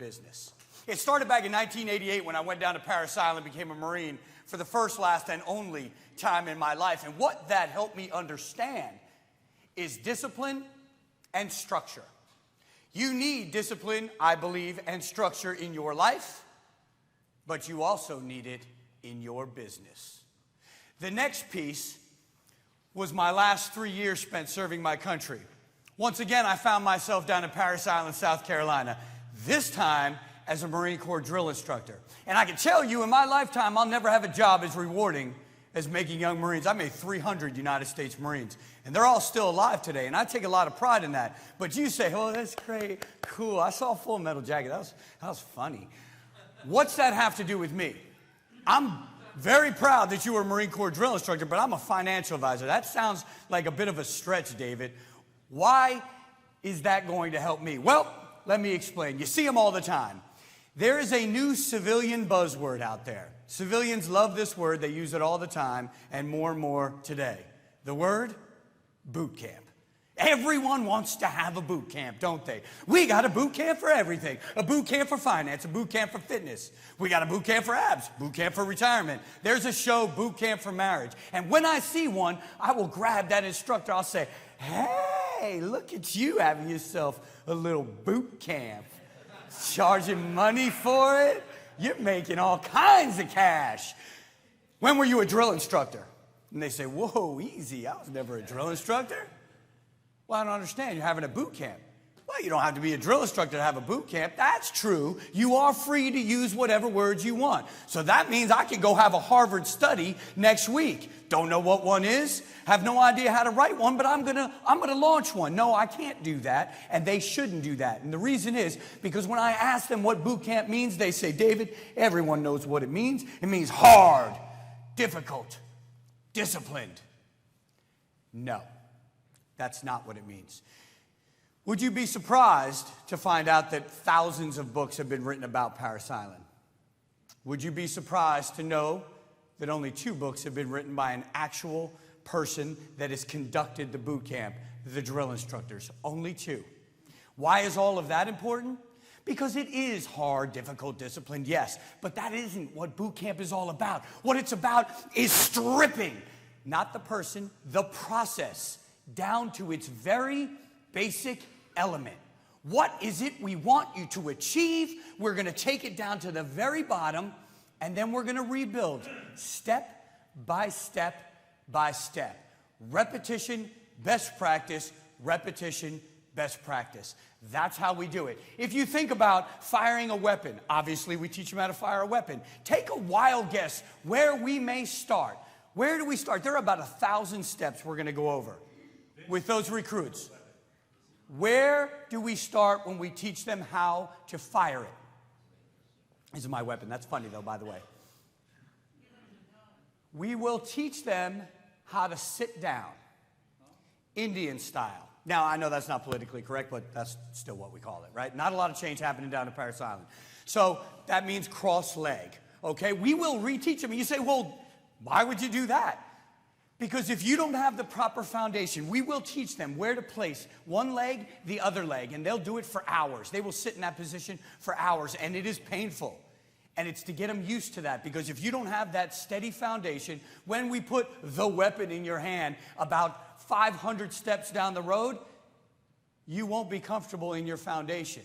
business. It started back in 1988 when I went down to Paris Island and became a Marine for the first, last, and only time in my life. And what that helped me understand is discipline and structure. You need discipline, I believe, and structure in your life, but you also need it in your business. The next piece was my last 3 years spent serving my country. Once again, I found myself down in Paris Island, South Carolina, this time as a Marine Corps drill instructor. And I can tell you, in my lifetime, I'll never have a job as rewarding as making young Marines. I made 300 United States Marines, and they're all still alive today, and I take a lot of pride in that. But you say, oh, that's great, cool. I saw Full Metal Jacket. That was funny. What's that have to do with me? I'm very proud that you were a Marine Corps drill instructor, but I'm a financial advisor. That sounds like a bit of a stretch, David. Why is that going to help me? Well, let me explain. You see them all the time. There is a new civilian buzzword out there. Civilians love this word. They use it all the time, and more today. The word, boot camp. Everyone wants to have a boot camp, don't they? We got a boot camp for everything. A boot camp for finance, a boot camp for fitness. We got a boot camp for abs, boot camp for retirement. There's a show, boot camp for marriage. And when I see one, I will grab that instructor. I'll say, hey, look at you having yourself a little boot camp. Charging money for it. You're making all kinds of cash. When were you a drill instructor? And they say, whoa, easy. I was never a drill instructor. Well, I don't understand. You're having a boot camp. Well, you don't have to be a drill instructor to have a boot camp. That's true. You are free to use whatever words you want. So that means I can go have a Harvard study next week. Don't know what one is. Have no idea how to write one, but I'm gonna launch one. No, I can't do that, and they shouldn't do that. And the reason is because when I ask them what boot camp means, they say, David, everyone knows what it means. It means hard, difficult, disciplined. No, that's not what it means. Would you be surprised to find out that thousands of books have been written about Paris Island? Would you be surprised to know that only 2 books have been written by an actual person that has conducted the boot camp, the drill instructors? Only 2. Why is all of that important? Because it is hard, difficult, disciplined, yes, but that isn't what boot camp is all about. What it's about is stripping, not the person, the process, down to its very basic element. What is it we want you to achieve? We're going to take it down to the very bottom, and then we're going to rebuild step by step by step. Repetition, best practice, repetition, best practice. That's how we do it. If you think about firing a weapon, obviously we teach them how to fire a weapon. Take a wild guess where we may start. Where do we start? There are about 1,000 steps we're going to go over with those recruits. Where do we start when we teach them how to fire it? This is my weapon. That's funny, though, by the way. We will teach them how to sit down, Indian style. Now, I know that's not politically correct, but that's still what we call it, right? Not a lot of change happening down at Paris Island. So that means cross leg, okay? We will reteach them. And you say, well, why would you do that? Because if you don't have the proper foundation, we will teach them where to place one leg, the other leg, and they'll do it for hours. They will sit in that position for hours, and it is painful. And it's to get them used to that, because if you don't have that steady foundation, when we put the weapon in your hand about 500 steps down the road, you won't be comfortable in your foundation.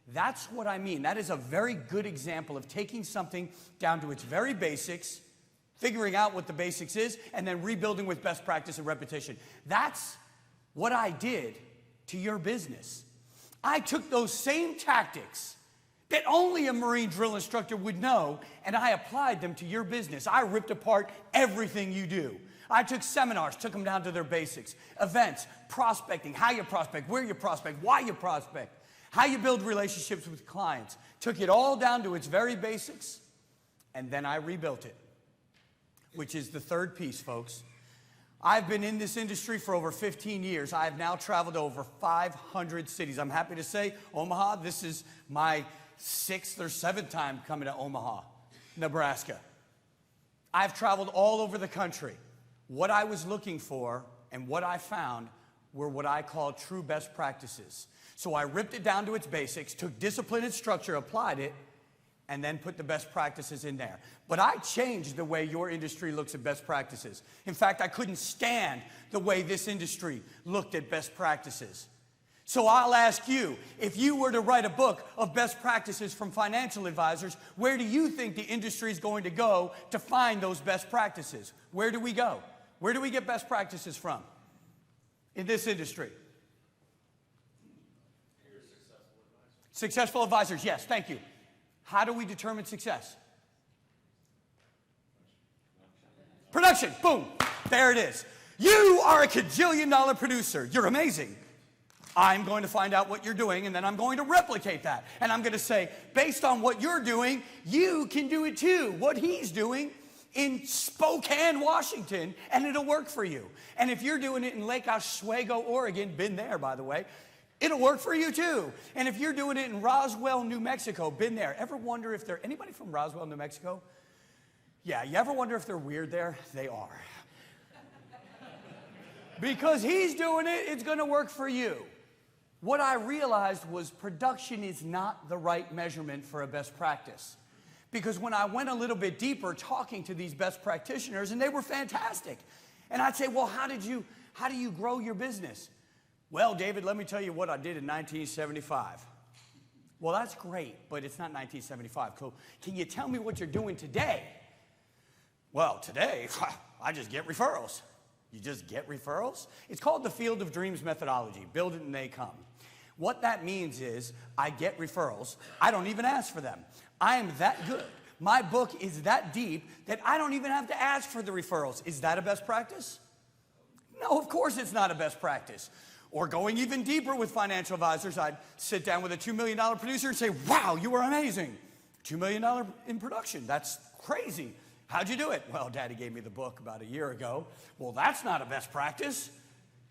That's what I mean. That is a very good example of taking something down to its very basics, figuring out what the basics is, and then rebuilding with best practice and repetition. That's what I did to your business. I took those same tactics that only a Marine drill instructor would know, and I applied them to your business. I ripped apart everything you do. I took seminars, took them down to their basics. Events, prospecting, how you prospect, where you prospect, why you prospect, how you build relationships with clients. Took it all down to its very basics, and then I rebuilt it, which is the third piece, folks. I've been in this industry for over 15 years. I have now traveled to over 500 cities. I'm happy to say, Omaha, this is my 6th or 7th time coming to Omaha, Nebraska. I've traveled all over the country. What I was looking for and what I found were what I call true best practices. So I ripped it down to its basics, took discipline and structure, applied it, and then put the best practices in there. But I changed the way your industry looks at best practices. In fact, I couldn't stand the way this industry looked at best practices. So I'll ask you, if you were to write a book of best practices from financial advisors, where do you think the industry is going to go to find those best practices? Where do we go? Where do we get best practices from in this industry? Successful advisors, yes, thank you. How do we determine success? Production, boom, there it is. You are a $1,000,000,000 producer. You're amazing. I'm going to find out what you're doing, and then I'm going to replicate that. And I'm going to say, based on what you're doing, you can do it too. What he's doing in Spokane, Washington, and it'll work for you. And if you're doing it in Lake Oswego, Oregon, been there, by the way, it'll work for you too. And if you're doing it in Roswell, New Mexico, been there. Ever wonder if they're, anybody from Roswell, New Mexico? Yeah, you ever wonder if they're weird there? They are. Because he's doing it, it's going to work for you. What I realized was production is not the right measurement for a best practice. Because when I went a little bit deeper talking to these best practitioners, and they were fantastic, and I'd say, well, how do you grow your business? Well, David, let me tell you what I did in 1975. Well, that's great, but it's not 1975. So can you tell me what you're doing today? Well, today, I just get referrals. You just get referrals? It's called the Field of Dreams methodology. Build it and they come. What that means is I get referrals. I don't even ask for them. I am that good. My book is that deep that I don't even have to ask for the referrals. Is that a best practice? No, of course it's not a best practice. Or going even deeper with financial advisors, I'd sit down with a $2 million producer and say, wow, you were amazing. $2 million in production. That's crazy. How'd you do it? Well, Daddy gave me the book about a year ago. Well, that's not a best practice.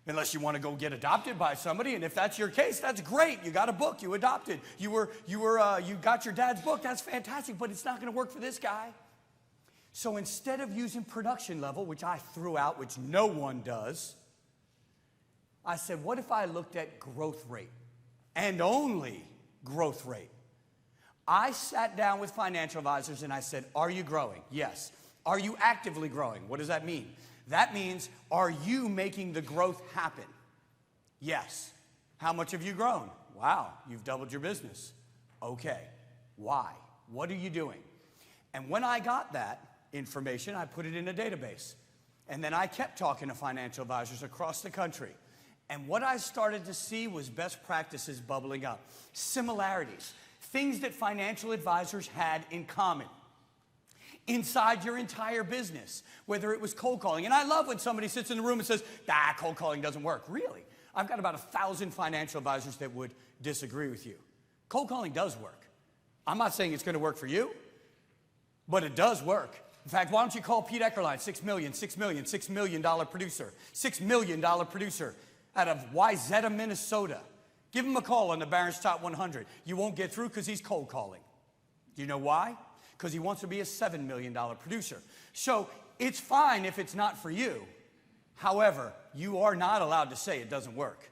Unless you want to go get adopted by somebody, and if that's your case, that's great. You got a book, you adopted. You got your dad's book, that's fantastic, but it's not going to work for this guy. So instead of using production level, which I threw out, which no one does, I said, what if I looked at growth rate and only growth rate? I sat down with financial advisors and I said, are you growing? Yes. Are you actively growing? What does that mean? That means, are you making the growth happen? Yes. How much have you grown? Wow, you've doubled your business. Okay. Why? What are you doing? And when I got that information, I put it in a database. And then I kept talking to financial advisors across the country. And what I started to see was best practices bubbling up. Similarities. Things that financial advisors had in common inside your entire business, whether it was cold calling. And I love when somebody sits in the room and says, cold calling doesn't work. Really? I've got about 1,000 financial advisors that would disagree with you. Cold calling does work. I'm not saying it's going to work for you, but it does work. In fact, why don't you call Pete Eckerline, $6 million producer, $6 million producer out of Wyzetta, Minnesota. Give him a call on the Barron's Top 100. You won't get through because he's cold calling. Do you know why? Because he wants to be a $7 million producer. So it's fine if it's not for you. However, you are not allowed to say it doesn't work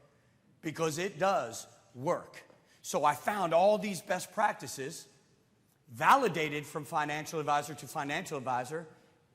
because it does work. So I found all these best practices validated from financial advisor to financial advisor,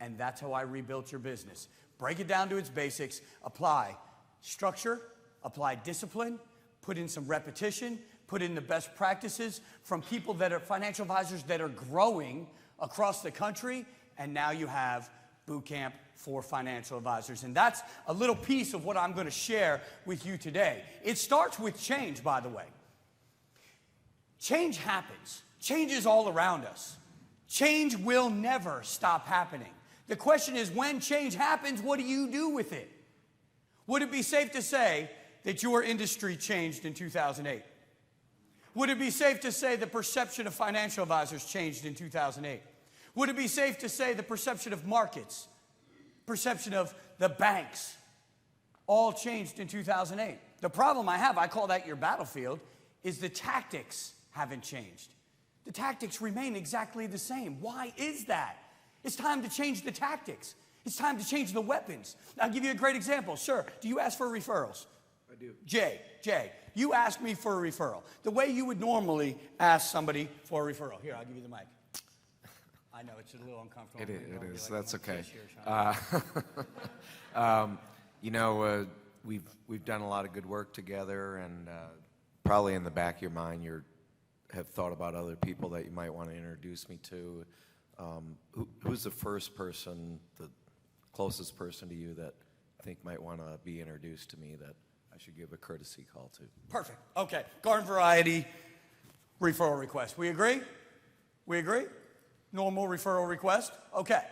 and that's how I rebuilt your business. Break it down to its basics, apply structure, apply discipline, put in some repetition, put in the best practices from people that are financial advisors that are growing across the country, and now you have boot camp for financial advisors. And that's a little piece of what I'm going to share with you today. It starts with change, by the way. Change happens. Change is all around us. Change will never stop happening. The question is, when change happens, what do you do with it? Would it be safe to say that your industry changed in 2008? Would it be safe to say the perception of financial advisors changed in 2008? Would it be safe to say the perception of markets, perception of the banks, all changed in 2008? The problem I have, I call that your battlefield, is the tactics haven't changed. The tactics remain exactly the same. Why is that? It's time to change the tactics. It's time to change the weapons. I'll give you a great example. Sir, do you ask for referrals? I do. Jay, you asked me for a referral. The way you would normally ask somebody for a referral. Here, I'll give you the mic. I know it's a little uncomfortable. It is. Like, That's okay. We've done a lot of good work together, and probably in the back of your mind, you have thought about other people that you might want to introduce me to. Who's the first person, the closest person to you that I think might want to be introduced to me that I should give a courtesy call to? Perfect. Okay. Garden variety referral request. We agree? We agree? Normal referral request? Okay.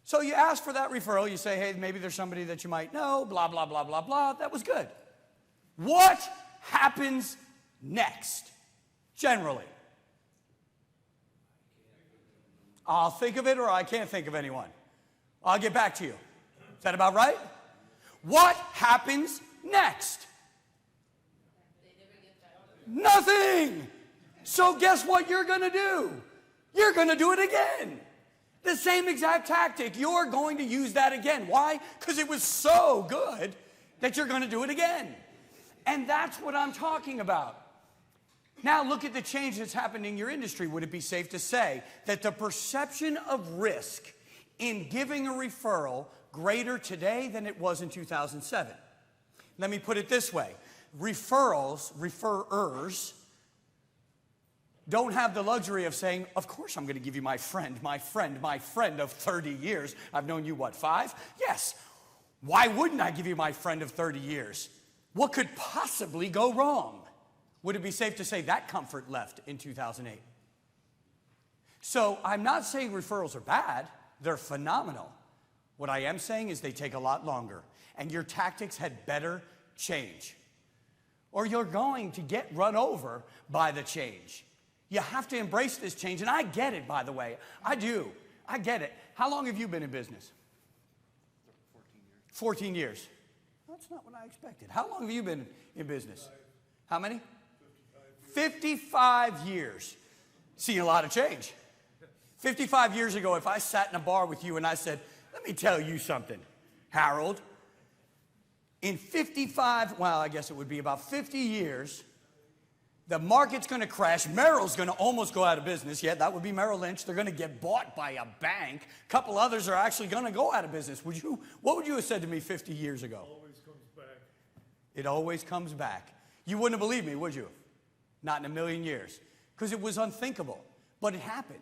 So you ask for that referral. You say, hey, maybe there's somebody that you might know, blah, blah, blah, blah, blah. That was good. What happens next, generally? I'll think of it, or I can't think of anyone. I'll get back to you. Is that about right? What happens next? Nothing. So guess what you're going to do? You're going to do it again. The same exact tactic. You're going to use that again. Why? Because it was so good that you're going to do it again. And that's what I'm talking about. Now look at the change that's happened in your industry. Would it be safe to say that the perception of risk in giving a referral greater today than it was in 2007? Let me put it this way. Referrers, don't have the luxury of saying, of course I'm going to give you my friend of 30 years. I've known you, what, 5? Yes. Why wouldn't I give you my friend of 30 years? What could possibly go wrong? Would it be safe to say that comfort left in 2008? So I'm not saying referrals are bad. They're phenomenal. What I am saying is they take a lot longer, and your tactics had better change, or you're going to get run over by the change. You have to embrace this change, and I get it, by the way. I do. I get it. How long have you been in business? 14 years. That's not what I expected. How long have you been in business? How many? 55 years. Seen a lot of change. 55 years ago, if I sat in a bar with you and I said, let me tell you something, Harold, in 55, well, I guess it would be about 50 years, the market's going to crash. Merrill's going to almost go out of business. Yeah, that would be Merrill Lynch. They're going to get bought by a bank. A couple others are actually going to go out of business. What would you have said to me 50 years ago? It always comes back. It always comes back. You wouldn't have believed me, would you? Not in a million years. Because it was unthinkable. But it happened.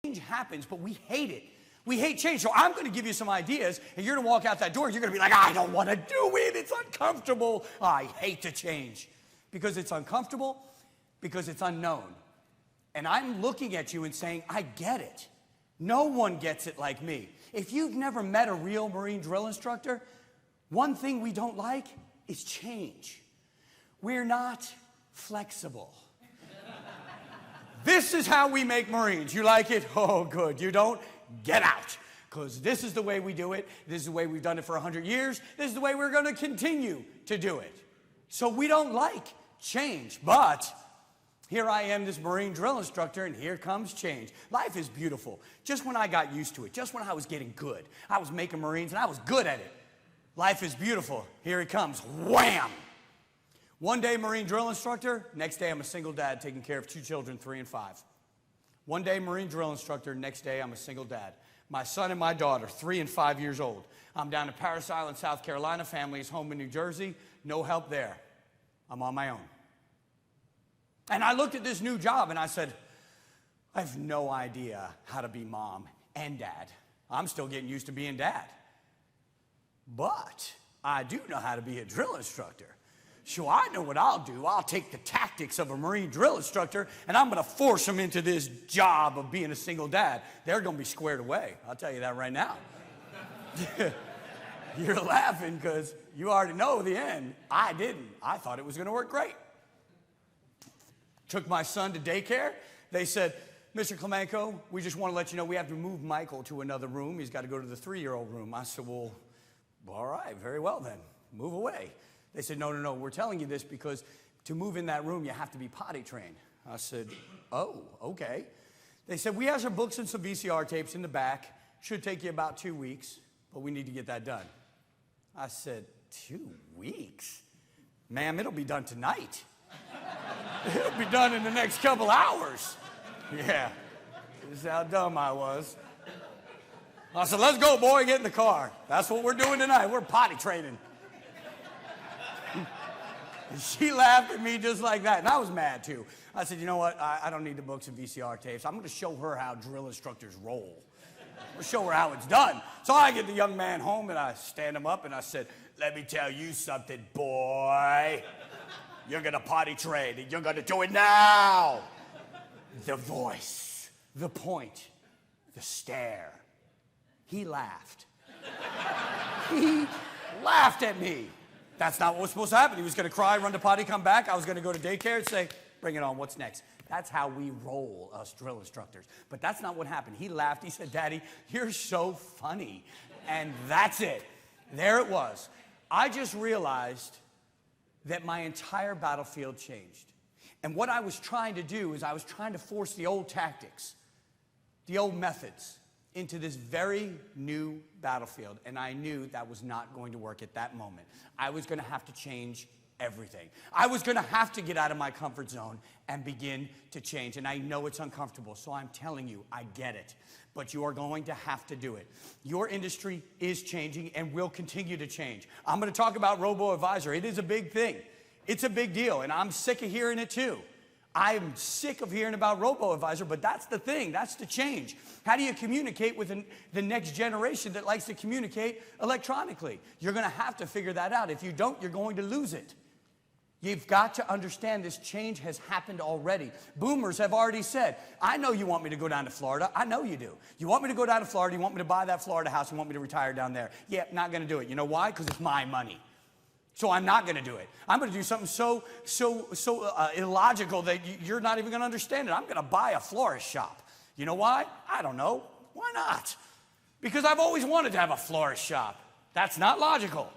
Change happens, but we hate it. We hate change. So I'm going to give you some ideas, and you're going to walk out that door, and you're going to be like, I don't want to do it. It's uncomfortable. I hate to change. Because it's uncomfortable, because it's unknown. And I'm looking at you and saying, I get it. No one gets it like me. If you've never met a real Marine drill instructor, one thing we don't like is change. We're not flexible. This is how we make Marines. You like it? Oh, good. You don't? Get out. Because this is the way we do it. This is the way we've done it for 100 years. This is the way we're going to continue to do it. So we don't like change. But here I am, this Marine drill instructor, and here comes change. Life is beautiful. Just when I got used to it, just when I was getting good, I was making Marines, and I was good at it. Life is beautiful. Here it comes. Wham! One day, Marine drill instructor. Next day, I'm a single dad taking care of 2 children, 3 and 5. One day, Marine drill instructor. Next day, I'm a single dad. My son and my daughter, 3 and 5 years old. I'm down to Paris Island, South Carolina. Family is home in New Jersey. No help there. I'm on my own. And I looked at this new job and I said, I have no idea how to be mom and dad. I'm still getting used to being dad. But I do know how to be a drill instructor. So I know what I'll do. I'll take the tactics of a Marine drill instructor and I'm going to force them into this job of being a single dad. They're going to be squared away. I'll tell you that right now. You're laughing because you already know the end. I didn't. I thought it was going to work great. Took my son to daycare. They said, Mr. Klemenko, we just want to let you know we have to move Michael to another room. He's got to go to the 3-year-old room. I said, well, all right, very well then. Move away. They said, no, we're telling you this because to move in that room, you have to be potty trained. I said, oh, okay. They said, we have some books and some VCR tapes in the back. Should take you about 2 weeks, but we need to get that done. I said, 2 weeks? Ma'am, it'll be done tonight. It'll be done in the next couple hours. Yeah, this is how dumb I was. I said, let's go, boy, get in the car. That's what we're doing tonight. We're potty training. She laughed at me just like that, and I was mad too. I said, you know what? I don't need the books and VCR tapes. I'm going to show her how drill instructors roll. We'll show her how it's done. So I get the young man home, and I stand him up, and I said, let me tell you something, boy. You're going to potty train, and you're going to do it now. The voice, the point, the stare. He laughed. He laughed at me. That's not what was supposed to happen. He was going to cry, run to potty, come back. I was going to go to daycare and say, bring it on, what's next? That's how we roll, us drill instructors. But that's not what happened. He laughed. He said, Daddy, you're so funny. And that's it. There it was. I just realized that my entire battlefield changed. And what I was trying to do is I was trying to force the old tactics, the old methods, into this very new battlefield. And I knew that was not going to work at that moment. I was going to have to change everything. I was going to have to get out of my comfort zone and begin to change. And I know it's uncomfortable, so I'm telling you, I get it. But you are going to have to do it. Your industry is changing and will continue to change. I'm going to talk about robo-advisor. It is a big thing. It's a big deal, and I'm sick of hearing it too. I'm sick of hearing about robo-advisor, but that's the thing. That's the change. How do you communicate with the next generation that likes to communicate electronically? You're going to have to figure that out. If you don't, you're going to lose it. You've got to understand this change has happened already. Boomers have already said, I know you want me to go down to Florida. I know you do. You want me to go down to Florida. You want me to buy that Florida house. You want me to retire down there. Yeah, not going to do it. You know why? Because it's my money. So I'm not going to do it. I'm going to do something so illogical that you're not even going to understand it. I'm going to buy a florist shop. You know why? I don't know. Why not? Because I've always wanted to have a florist shop. That's not logical.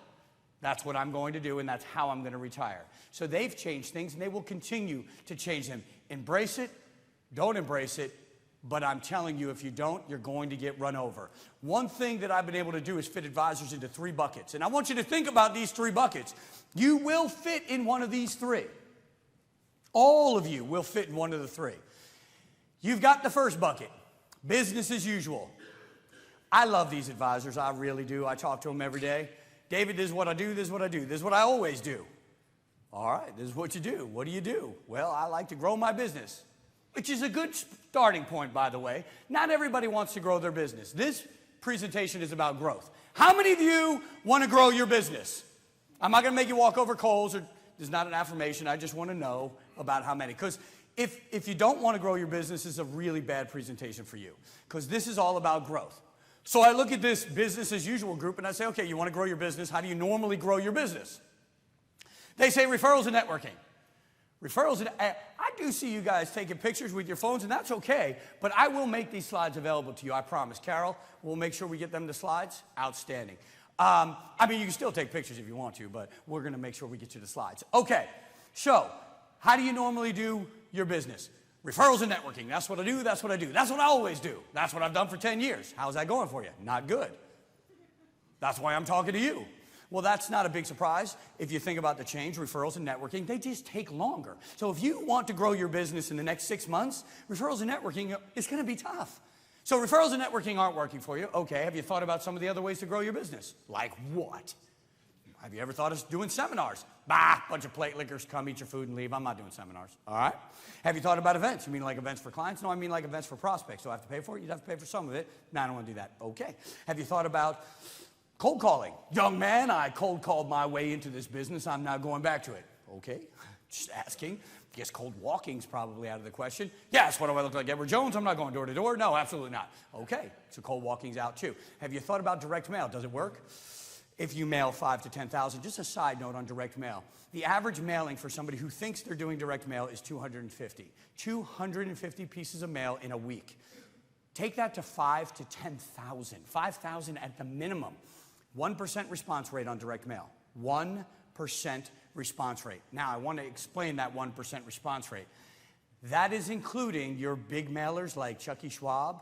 That's what I'm going to do, and that's how I'm going to retire. So they've changed things, and they will continue to change them. Embrace it. Don't embrace it. But I'm telling you, if you don't, you're going to get run over. One thing that I've been able to do is fit advisors into 3 buckets. And I want you to think about these 3 buckets. You will fit in one of these 3. All of you will fit in one of the 3. You've got the first bucket, business as usual. I love these advisors. I really do. I talk to them every day. David, this is what I do. This is what I do. This is what I always do. All right, this is what you do. What do you do? Well, I like to grow my business. Which is a good starting point, by the way. Not everybody wants to grow their business. This presentation is about growth. How many of you want to grow your business? I'm not going to make you walk over coals. This is not an affirmation. I just want to know about how many. Because if you don't want to grow your business, it's a really bad presentation for you. Because this is all about growth. So I look at this business as usual group, and I say, okay, you want to grow your business. How do you normally grow your business? They say referrals and networking. Referrals, and I do see you guys taking pictures with your phones, and that's okay, but I will make these slides available to you, I promise. Carol, we'll make sure we get them the slides. Outstanding. I mean, you can still take pictures if you want to, but we're going to make sure we get you the slides. Okay, so how do you normally do your business? Referrals and networking. That's what I do, that's what I do. That's what I always do. That's what I've done for 10 years. How's that going for you? Not good. That's why I'm talking to you. Well, that's not a big surprise. If you think about the change, referrals and networking, they just take longer. So if you want to grow your business in the next 6 months, referrals and networking is going to be tough. So referrals and networking aren't working for you. Okay, have you thought about some of the other ways to grow your business? Like what? Have you ever thought of doing seminars? Bah, bunch of plate lickers, come eat your food and leave. I'm not doing seminars, all right? Have you thought about events? You mean like events for clients? No, I mean like events for prospects. Do I have to pay for it? You'd have to pay for some of it. No, I don't want to do that. Okay. Have you thought about cold calling? Young man, I cold called my way into this business. I'm now going back to it. Okay, just asking. Guess cold walking's probably out of the question. Yes, what do I look like, Edward Jones? I'm not going door to door. No, absolutely not. Okay, so cold walking's out too. Have you thought about direct mail? Does it work? If you mail 5,000 to 10,000, just a side note on direct mail. The average mailing for somebody who thinks they're doing direct mail is 250. 250 pieces of mail in a week. Take that to 5,000 to 10,000. 5,000 at the minimum. 1% response rate on direct mail. 1% response rate. Now, I want to explain that 1% response rate. That is including your big mailers like Chuck E. Schwab,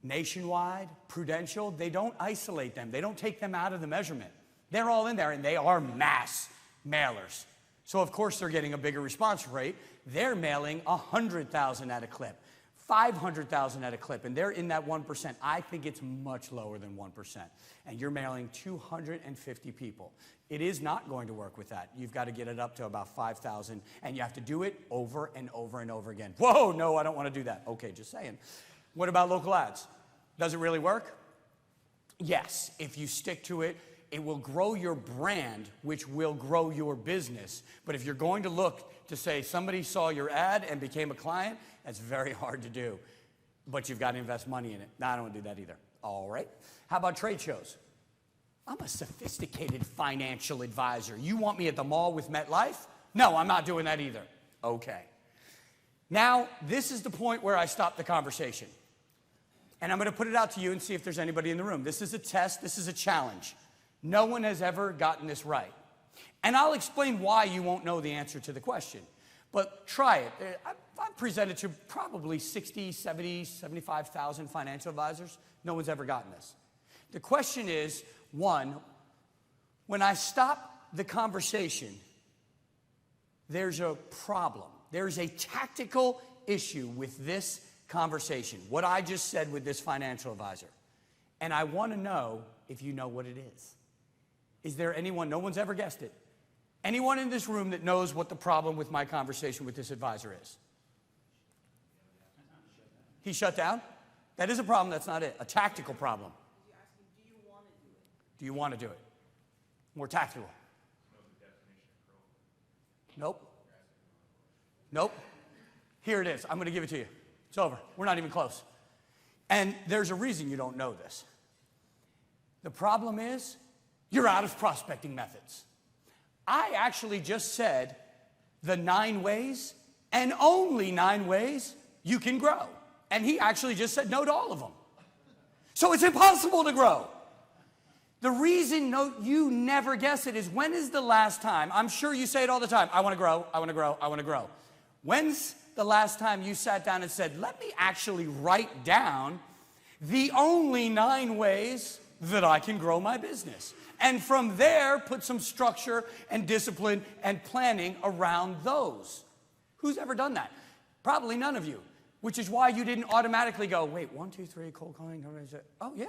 Nationwide, Prudential. They don't isolate them. They don't take them out of the measurement. They're all in there, and they are mass mailers. So of course they're getting a bigger response rate. They're mailing 100,000 at a clip, 500,000 at a clip, and they're in that 1%. I think it's much lower than 1%. And you're mailing 250 people. It is not going to work with that. You've got to get it up to about 5,000, and you have to do it over and over and over again. Whoa, no, I don't want to do that. Okay, just saying. What about local ads? Does it really work? Yes, if you stick to it, it will grow your brand, which will grow your business. But if you're going to look to say somebody saw your ad and became a client, that's very hard to do. But you've got to invest money in it. No, I don't want to do that either. All right. How about trade shows? I'm a sophisticated financial advisor. You want me at the mall with MetLife? No, I'm not doing that either. Okay. Now, this is the point where I stop the conversation. And I'm going to put it out to you and see if there's anybody in the room. This is a test. This is a challenge. No one has ever gotten this right. And I'll explain why you won't know the answer to the question. But try it. I've presented to probably 60, 70, 75,000 financial advisors. No one's ever gotten this. The question is, one, when I stop the conversation, there's a problem. There's a tactical issue with this conversation, what I just said with this financial advisor. And I want to know if you know what it is. Is there anyone, no one's ever guessed it, anyone in this room that knows what the problem with my conversation with this advisor is? He shut down? That is a problem, that's not it. A tactical problem. Do you want to do it? More tactical. Nope. Nope. Here it is. I'm going to give it to you. It's over. We're not even close. And there's a reason you don't know this. The problem is you're out of prospecting methods. I actually just said the 9 ways and only 9 ways you can grow. And he actually just said no to all of them. So it's impossible to grow. The reason you never guess it is, when is the last time? I'm sure you say it all the time. I want to grow, I want to grow, I want to grow. When's the last time you sat down and said, let me actually write down the only 9 ways that I can grow my business? And from there, put some structure and discipline and planning around those. Who's ever done that? Probably none of you. Which is why you didn't automatically go, wait, 1, 2, 3, cold calling. Oh, yeah,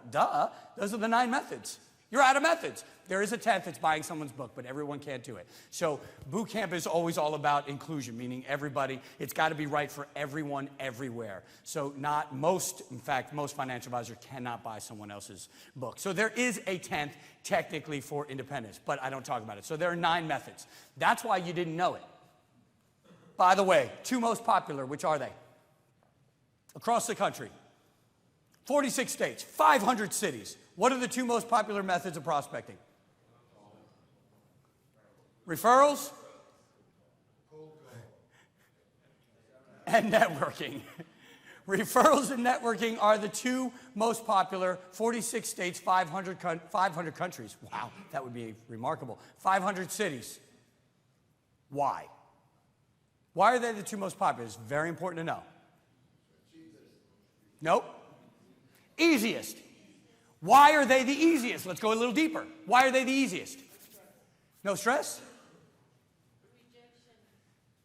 duh. Those are the 9 methods. You're out of methods. There is a 10th, it's buying someone's book, but everyone can't do it. So boot camp is always all about inclusion, meaning everybody. It's got to be right for everyone, everywhere. So in fact, most financial advisors cannot buy someone else's book. So there is a 10th technically for independence, but I don't talk about it. So there are 9 methods. That's why you didn't know it. By the way, 2 most popular, which are they? Across the country, 46 states, 500 cities. What are the 2 most popular methods of prospecting? Referrals and networking. Referrals and networking are the 2 most popular, 46 states, 500 countries. Wow, that would be remarkable. 500 cities. Why? Why are they the 2 most popular? It's very important to know. Nope. Easiest. Why are they the easiest? Let's go a little deeper. Why are they the easiest? No stress?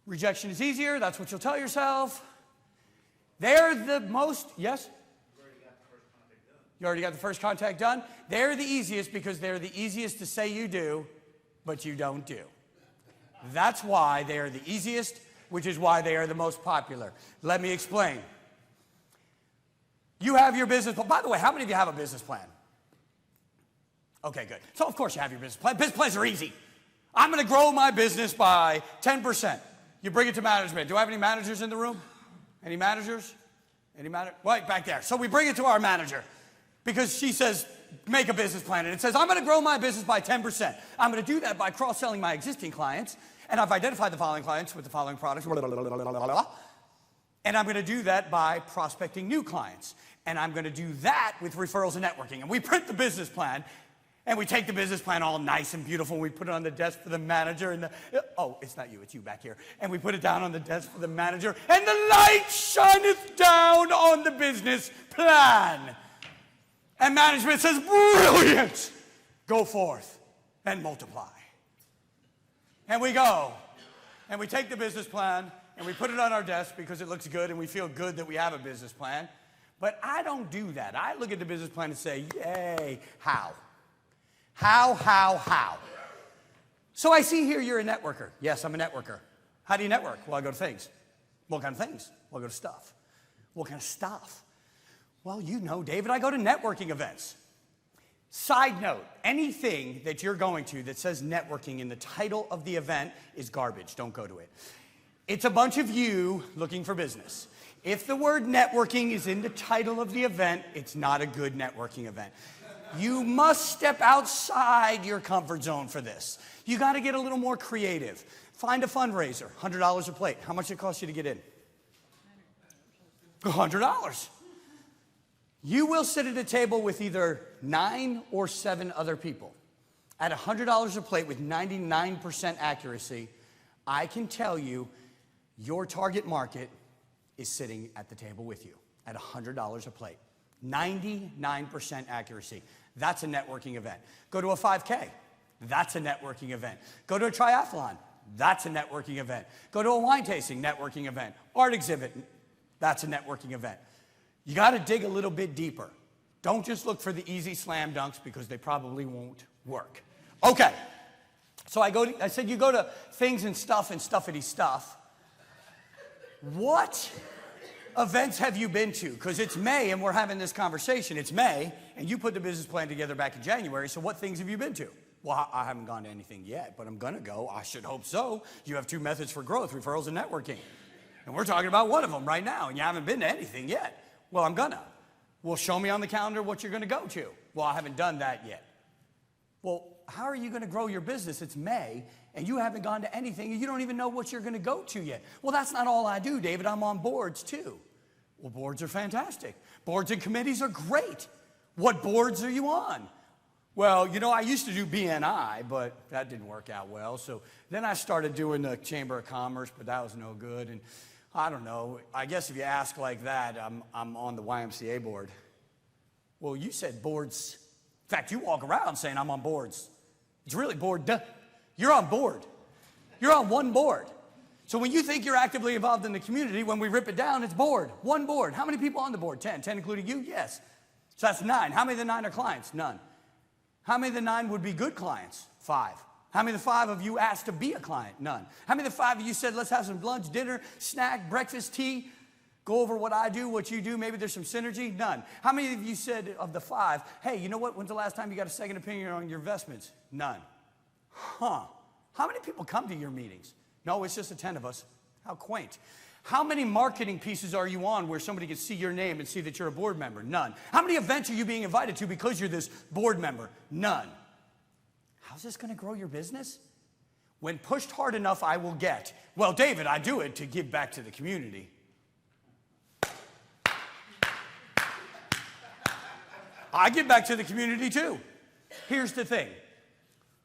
Rejection is easier. That's what you'll tell yourself. They're the most, yes? You already got the first contact done? They're the easiest because they're the easiest to say you do, but you don't do. That's why they are the easiest, which is why they are the most popular. Let me explain. You have your business plan. By the way, how many of you have a business plan? Okay, good. So of course you have your business plan. Business plans are easy. I'm going to grow my business by 10%. You bring it to management. Do I have any managers in the room? Any managers? Right back there. So we bring it to our manager because she says, make a business plan. And it says, I'm going to grow my business by 10%. I'm going to do that by cross-selling my existing clients. And I've identified the following clients with the following products. And I'm going to do that by prospecting new clients. And I'm going to do that with referrals and networking. And we print the business plan, and we take the business plan all nice and beautiful, and we put it on the desk for the manager. And oh, it's not you, it's you back here. And we put it down on the desk for the manager, and the light shineth down on the business plan. And management says, brilliant! Go forth and multiply. and we go, and we take the business plan, and we put it on our desk because it looks good, and we feel good that we have a business plan. But I don't do that. I look at the business plan and say, yay, how? How? So I see here you're a networker. Yes, I'm a networker. How do you network? Well, I go to things. What kind of things? Well, I go to stuff. What kind of stuff? Well, you know, David, I go to networking events. Side note, anything that you're going to that says networking in the title of the event is garbage. Don't go to it. It's a bunch of you looking for business. If the word networking is in the title of the event, it's not a good networking event. You must step outside your comfort zone for this. You got to get a little more creative. Find a fundraiser, $100 a plate. How much it cost you to get in? $100. You will sit at a table with either 9 or 7 other people. At $100 a plate with 99% accuracy, I can tell you your target market is sitting at the table with you at $100 a plate. 99% accuracy. That's a networking event. Go to a 5K. That's a networking event. Go to a triathlon. That's a networking event. Go to a wine tasting, networking event. Art exhibit. That's a networking event. You got to dig a little bit deeper. Don't just look for the easy slam dunks because they probably won't work. Okay. So I said you go to things and stuffity stuff. What events have you been to? Because it's May and we're having this conversation. It's May and you put the business plan together back in January. So what things have you been to? Well, I haven't gone to anything yet, but I'm going to go. I should hope so. You have 2 methods for growth, referrals and networking. And we're talking about one of them right now, and you haven't been to anything yet. Well, I'm gonna. Well, show me on the calendar what you're going to go to. Well, I haven't done that yet. Well, how are you going to grow your business? It's May, and you haven't gone to anything, and you don't even know what you're going to go to yet. Well, that's not all I do, David. I'm on boards, too. Well, boards are fantastic. Boards and committees are great. What boards are you on? Well, you know, I used to do BNI, but that didn't work out well. So then I started doing the Chamber of Commerce, but that was no good. And I don't know. I guess if you ask like that, I'm on the YMCA board. Well, you said boards. In fact, you walk around saying I'm on boards. It's really board. You're on board. You're on one board. So when you think you're actively involved in the community, when we rip it down, it's board. One board. How many people on the board? 10. 10 including you? Yes. So that's 9. How many of the 9 are clients? None. How many of the 9 would be good clients? 5. How many of the 5 of you asked to be a client? None. How many of the 5 of you said, let's have some lunch, dinner, snack, breakfast, tea, go over what I do, what you do, maybe there's some synergy? None. How many of you said of the 5, hey, you know what, when's the last time you got a second opinion on your investments? None. Huh. How many people come to your meetings? No, it's just the 10 of us. How quaint. How many marketing pieces are you on where somebody can see your name and see that you're a board member? None. How many events are you being invited to because you're this board member? None. How's this going to grow your business? When pushed hard enough, I will get. Well, David, I do it to give back to the community. I give back to the community too. Here's the thing.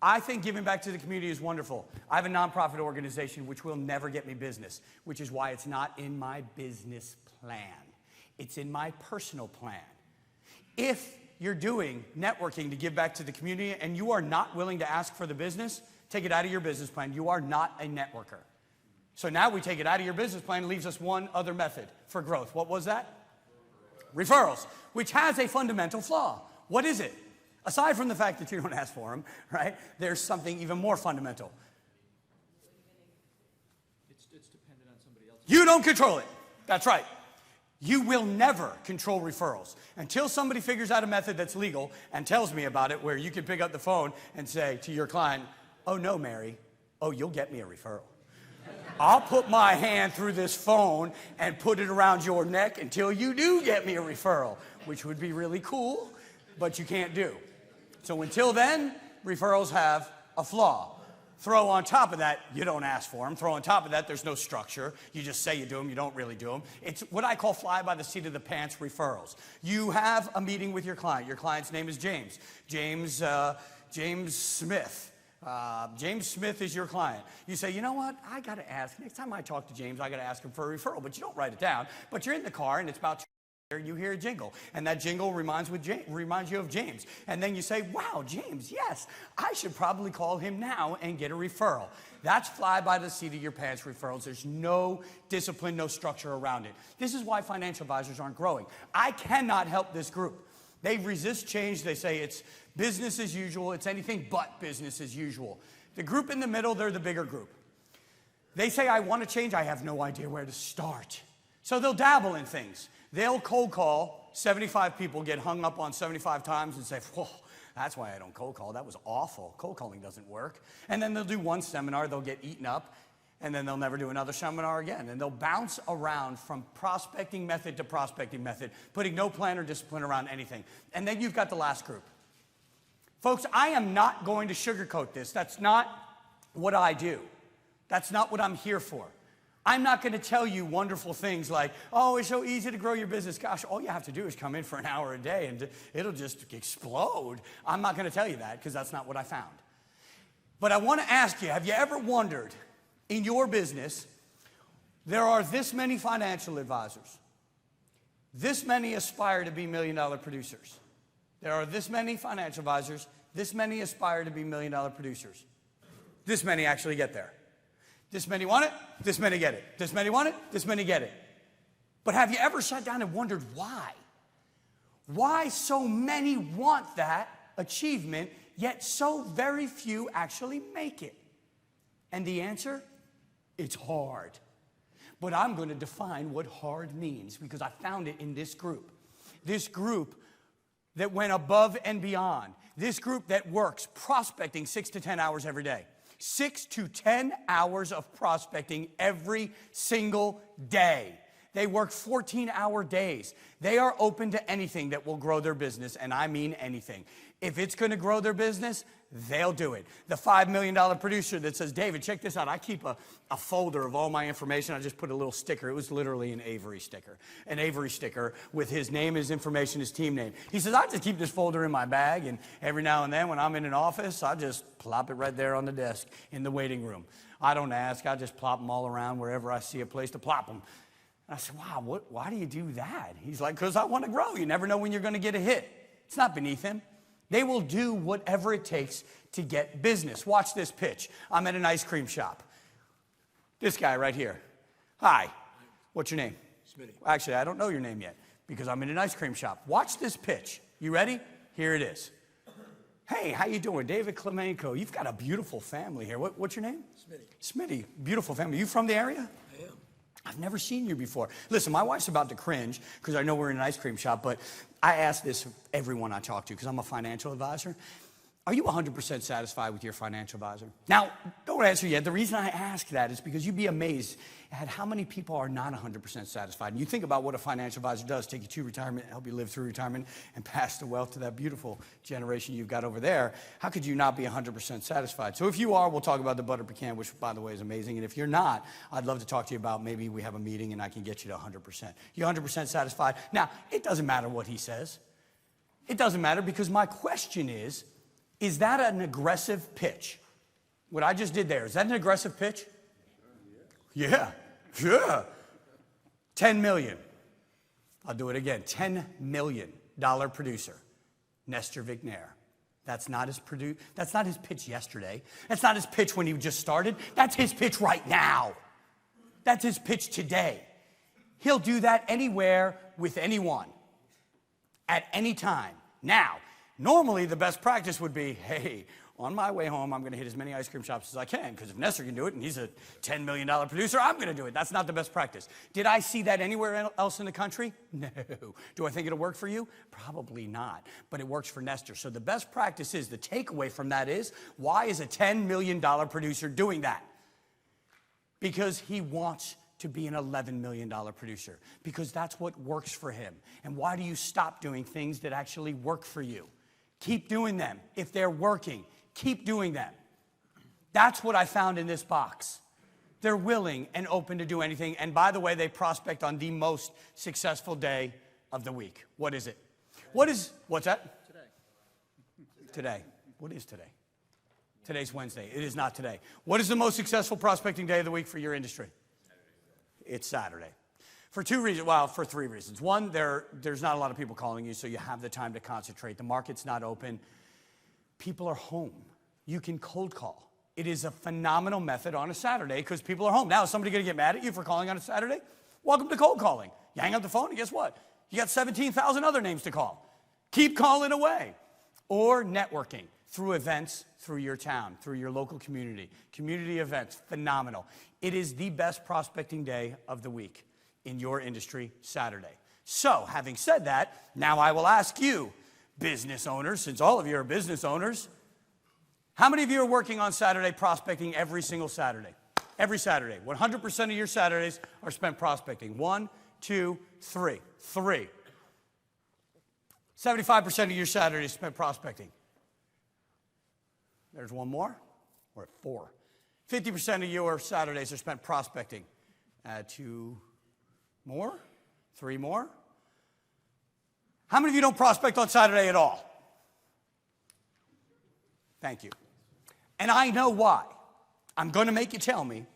I think giving back to the community is wonderful. I have a nonprofit organization which will never get me business, which is why it's not in my business plan. It's in my personal plan. If you're doing networking to give back to the community and you are not willing to ask for the business, take it out of your business plan. You are not a networker. So now we take it out of your business plan and leaves us one other method for growth. What was that? Referrals, which has a fundamental flaw. What is it? Aside from the fact that you don't ask for them, right, there's something even more fundamental. It's dependent on somebody else. You don't control it. That's right. You will never control referrals until somebody figures out a method that's legal and tells me about it, where you can pick up the phone and say to your client, oh no, Mary, oh, you'll get me a referral. I'll put my hand through this phone and put it around your neck until you do get me a referral, which would be really cool, but you can't do. So until then, referrals have a flaw. Throw on top of that, you don't ask for them. Throw on top of that, there's no structure. You just say you do them, you don't really do them. It's what I call fly by the seat of the pants referrals. You have a meeting with your client. Your client's name is James. James Smith. James Smith is your client. You say, you know what, I got to ask. Next time I talk to James, I got to ask him for a referral. But you don't write it down. But you're in the car, and it's about you hear a jingle, and that jingle reminds you of James. And then you say, wow, James, yes, I should probably call him now and get a referral. That's fly by the seat of your pants referrals. There's no discipline, no structure around it. This is why financial advisors aren't growing. I cannot help this group. They resist change. They say it's business as usual. It's anything but business as usual. The group in the middle, they're the bigger group. They say, I want to change. I have no idea where to start. So they'll dabble in things. They'll cold call 75 people, get hung up on 75 times and say, whoa, that's why I don't cold call. That was awful. Cold calling doesn't work. And then they'll do one seminar, they'll get eaten up, and then they'll never do another seminar again. And they'll bounce around from prospecting method to prospecting method, putting no plan or discipline around anything. And then you've got the last group. Folks, I am not going to sugarcoat this. That's not what I do. That's not what I'm here for. I'm not going to tell you wonderful things like, oh, it's so easy to grow your business. Gosh, all you have to do is come in for an hour a day and it'll just explode. I'm not going to tell you that because that's not what I found. But I want to ask you, have you ever wondered in your business, there are this many financial advisors, this many aspire to be million-dollar producers. There are this many financial advisors, this many aspire to be million-dollar producers. This many actually get there. This many want it, this many get it. This many want it, this many get it. But have you ever sat down and wondered why? Why so many want that achievement, yet so very few actually make it? And the answer, it's hard. But I'm going to define what hard means because I found it in this group. This group that went above and beyond. This group that works prospecting 6 to 10 hours every day. 6 to 10 hours of prospecting every single day. They work 14-hour days. They are open to anything that will grow their business, and I mean anything. If it's going to grow their business, they'll do it. The $5 million producer that says, David, check this out. I keep a folder of all my information. I just put a little sticker. It was literally an Avery sticker. An Avery sticker with his name, his information, his team name. He says, I just keep this folder in my bag, and every now and then when I'm in an office, I just plop it right there on the desk in the waiting room. I don't ask. I just plop them all around wherever I see a place to plop them. And I said, wow, why do you do that? He's like, because I want to grow. You never know when you're going to get a hit. It's not beneath him. They will do whatever it takes to get business. Watch this pitch. I'm at an ice cream shop. This guy right here. Hi. What's your name? Smitty. Actually, I don't know your name yet because I'm in an ice cream shop. Watch this pitch. You ready? Here it is. Hey, how you doing? David Klemenko. You've got a beautiful family here. What's your name? Smitty. Smitty. Beautiful family. You from the area? I am. I've never seen you before. Listen, my wife's about to cringe because I know we're in an ice cream shop, but I ask this of everyone I talk to because I'm a financial advisor. Are you 100% satisfied with your financial advisor? Now, don't answer yet. The reason I ask that is because you'd be amazed at how many people are not 100% satisfied. And you think about what a financial advisor does, take you to retirement, help you live through retirement, and pass the wealth to that beautiful generation you've got over there. How could you not be 100% satisfied? So if you are, we'll talk about the butter pecan, which, by the way, is amazing. And if you're not, I'd love to talk to you about maybe we have a meeting and I can get you to 100%. You're 100% satisfied? Now, it doesn't matter what he says. It doesn't matter because my question is that an aggressive pitch? What I just did there, is that an aggressive pitch? Yeah. 10 million. I'll do it again. $10 million producer, Nestor Vignair. That's not his pitch yesterday. That's not his pitch when he just started. That's his pitch right now. That's his pitch today. He'll do that anywhere with anyone, at any time. Now, normally the best practice would be, hey, on my way home, I'm going to hit as many ice cream shops as I can, because if Nestor can do it and he's a $10 million producer, I'm going to do it. That's not the best practice. Did I see that anywhere else in the country? No. Do I think it'll work for you? Probably not, but it works for Nestor. So the best practice is, the takeaway from that is, why is a $10 million producer doing that? Because he wants to be an $11 million producer, because that's what works for him. And why do you stop doing things that actually work for you? Keep doing them. If they're working, keep doing them. That's what I found in this box. They're willing and open to do anything. And by the way, they prospect on the most successful day of the week. What is it? What's that? Today. What is today? Today's Wednesday. It is not today. What is the most successful prospecting day of the week for your industry? It's Saturday. For two reasons, for three reasons. One, there's not a lot of people calling you, so you have the time to concentrate. The market's not open. People are home. You can cold call. It is a phenomenal method on a Saturday because people are home. Now, is somebody going to get mad at you for calling on a Saturday? Welcome to cold calling. You hang up the phone and guess what? You got 17,000 other names to call. Keep calling away. Or networking through events, through your town, through your local community. Community events, phenomenal. It is the best prospecting day of the week in your industry, Saturday. So, having said that, now I will ask you, business owners, since all of you are business owners, how many of you are working on Saturday prospecting every single Saturday? Every Saturday. 100% of your Saturdays are spent prospecting. 1, 2, 3. 3. 75% of your Saturdays spent prospecting. There's one more. We're at 4. 50% of your Saturdays are spent prospecting. 2 more. 3 more. How many of you don't prospect on Saturday at all? Thank you. And I know why. I'm going to make you tell me,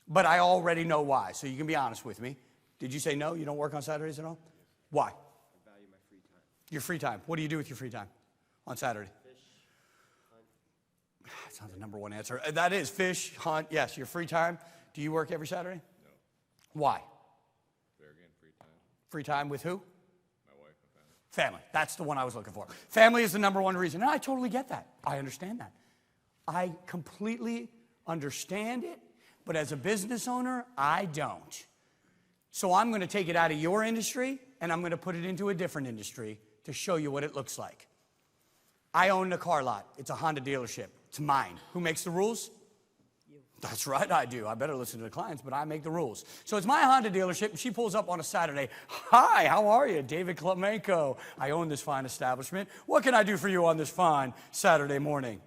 but I already know why. So you can be honest with me. Did you say no, you don't work on Saturdays at all? Why? I value my free time. Your free time. What do you do with your free time on Saturday? Fish, hunt. That's not the number one answer. That is fish, hunt. Yes, your free time. Do you work every Saturday? No. Why? There again, free time. Free time with who? My wife and family. Family. That's the one I was looking for. Family is the number one reason. And I totally get that. I understand that. I completely understand it, but as a business owner, I don't. So I'm going to take it out of your industry, and I'm going to put it into a different industry to show you what it looks like. I own a car lot. It's a Honda dealership. It's mine. Who makes the rules? You. That's right, I do. I better listen to the clients, but I make the rules. So it's my Honda dealership, and she pulls up on a Saturday. Hi, how are you? David Klemenko. I own this fine establishment. What can I do for you on this fine Saturday morning?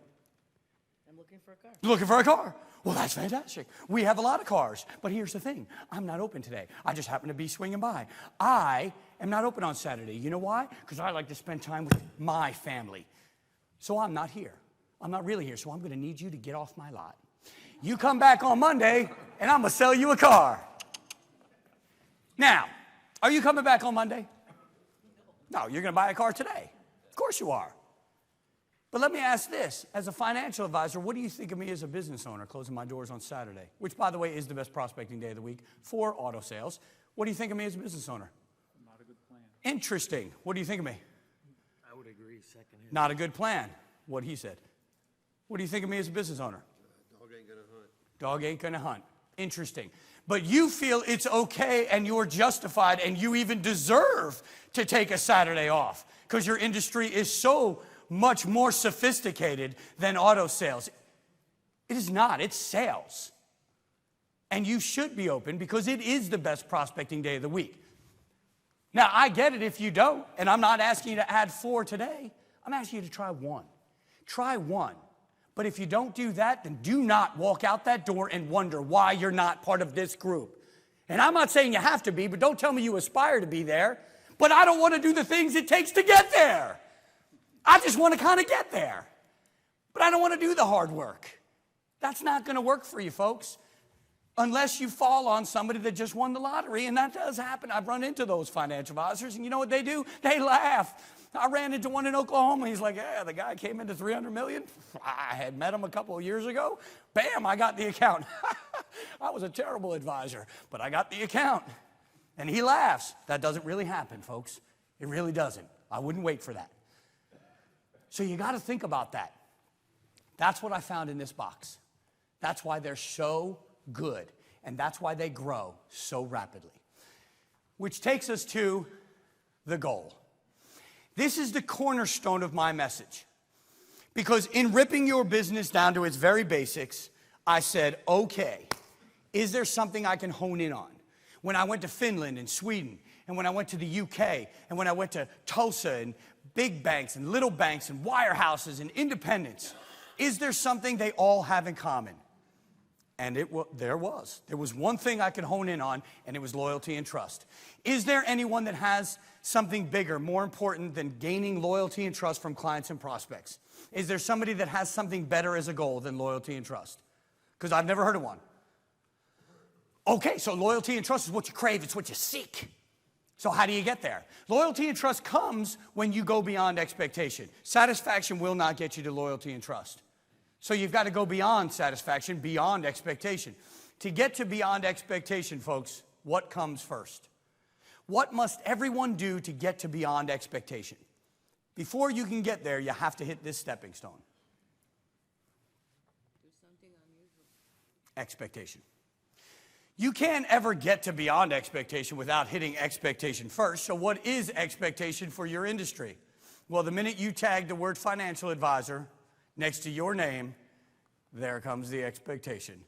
I'm looking for a car. Looking for a car. Well, that's fantastic. We have a lot of cars. But here's the thing. I'm not open today. I just happen to be swinging by. I am not open on Saturday. You know why? Because I like to spend time with my family. So I'm not here. I'm not really here. So I'm going to need you to get off my lot. You come back on Monday, and I'm going to sell you a car. Now, are you coming back on Monday? No, you're going to buy a car today. Of course you are. But let me ask this. As a financial advisor, what do you think of me as a business owner closing my doors on Saturday? Which, by the way, is the best prospecting day of the week for auto sales. What do you think of me as a business owner? Not a good plan. Interesting. What do you think of me? I would agree, second hand. Not a good plan. What he said. What do you think of me as a business owner? Dog ain't gonna hunt. Dog ain't gonna hunt. Interesting. But you feel it's okay and you're justified and you even deserve to take a Saturday off because your industry is so much more sophisticated than auto sales. It is not. It's sales. And you should be open because it is the best prospecting day of the week. Now, I get it if you don't, and I'm not asking you to add 4 today. I'm asking you to try 1. Try 1. But if you don't do that, then do not walk out that door and wonder why you're not part of this group. And I'm not saying you have to be, but don't tell me you aspire to be there. But I don't want to do the things it takes to get there. I just want to kind of get there. But I don't want to do the hard work. That's not going to work for you, folks. Unless you fall on somebody that just won the lottery, and that does happen. I've run into those financial advisors, and you know what they do? They laugh. I ran into one in Oklahoma. He's like, yeah, the guy came into $300 million. I had met him a couple of years ago. Bam, I got the account. I was a terrible advisor, but I got the account. And he laughs. That doesn't really happen, folks. It really doesn't. I wouldn't wait for that. So you got to think about that. That's what I found in this box. That's why they're so good, and that's why they grow so rapidly. Which takes us to the goal. This is the cornerstone of my message. Because in ripping your business down to its very basics, I said, okay, is there something I can hone in on? When I went to Finland and Sweden, and when I went to the UK, and when I went to Tulsa, and big banks and little banks and wirehouses and independents, is there something they all have in common? And there was. There was one thing I could hone in on, and it was loyalty and trust. Is there anyone that has something bigger, more important than gaining loyalty and trust from clients and prospects? Is there somebody that has something better as a goal than loyalty and trust? Because I've never heard of one. Okay, so loyalty and trust is what you crave. It's what you seek. So how do you get there? Loyalty and trust comes when you go beyond expectation. Satisfaction will not get you to loyalty and trust. So you've got to go beyond satisfaction, beyond expectation. To get to beyond expectation, folks, what comes first? What must everyone do to get to beyond expectation? Before you can get there, you have to hit this stepping stone. Do something unusual. Expectation. You can't ever get to beyond expectation without hitting expectation first. So what is expectation for your industry? Well, the minute you tag the word financial advisor next to your name, there comes the expectation.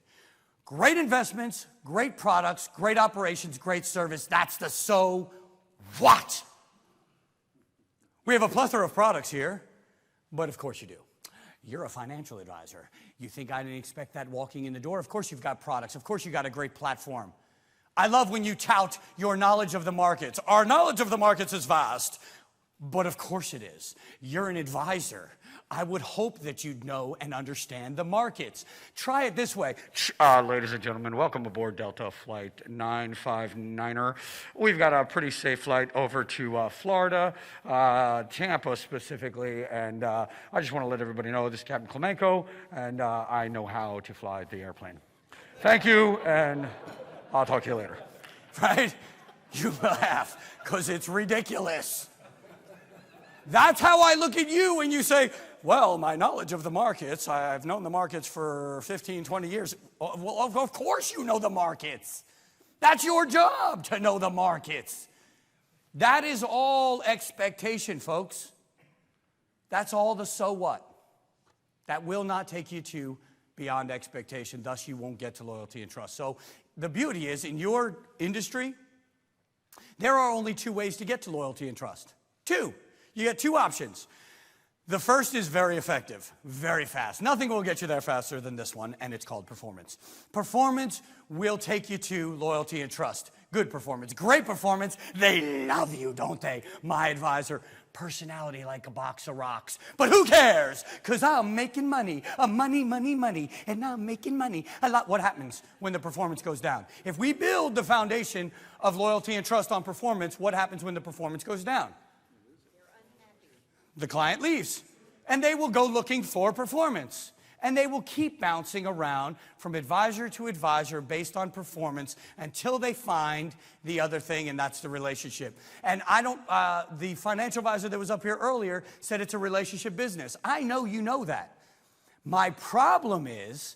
Great investments, great products, great operations, great service. That's the so what? We have a plethora of products here, but of course you do. You're a financial advisor. You think I didn't expect that walking in the door? Of course you've got products. Of course you've got a great platform. I love when you tout your knowledge of the markets. Our knowledge of the markets is vast, but of course it is. You're an advisor. I would hope that you'd know and understand the markets. Try it this way. Ladies and gentlemen, welcome aboard Delta Flight 959er. We've got a pretty safe flight over to Florida, Tampa specifically, and I just want to let everybody know this is Captain Klemenko, and I know how to fly the airplane. Thank you, and I'll talk to you later. Right? You laugh because it's ridiculous. That's how I look at you when you say, well, my knowledge of the markets, I've known the markets for 15, 20 years. Well, of course you know the markets. That's your job to know the markets. That is all expectation, folks. That's all the so what. That will not take you to beyond expectation, thus you won't get to loyalty and trust. So the beauty is, in your industry, there are only two ways to get to loyalty and trust. Two. You get two options. The first is very effective, very fast. Nothing will get you there faster than this one, and it's called performance. Performance will take you to loyalty and trust. Good performance, great performance. They love you, don't they? My advisor, personality like a box of rocks. But who cares? Because I'm making money, money, and I'm making money a lot. What happens when the performance goes down? If we build the foundation of loyalty and trust on performance, what happens when the performance goes down? The client leaves, and they will go looking for performance. And they will keep bouncing around from advisor to advisor based on performance until they find the other thing, and that's the relationship. And the financial advisor that was up here earlier said it's a relationship business. I know you know that. My problem is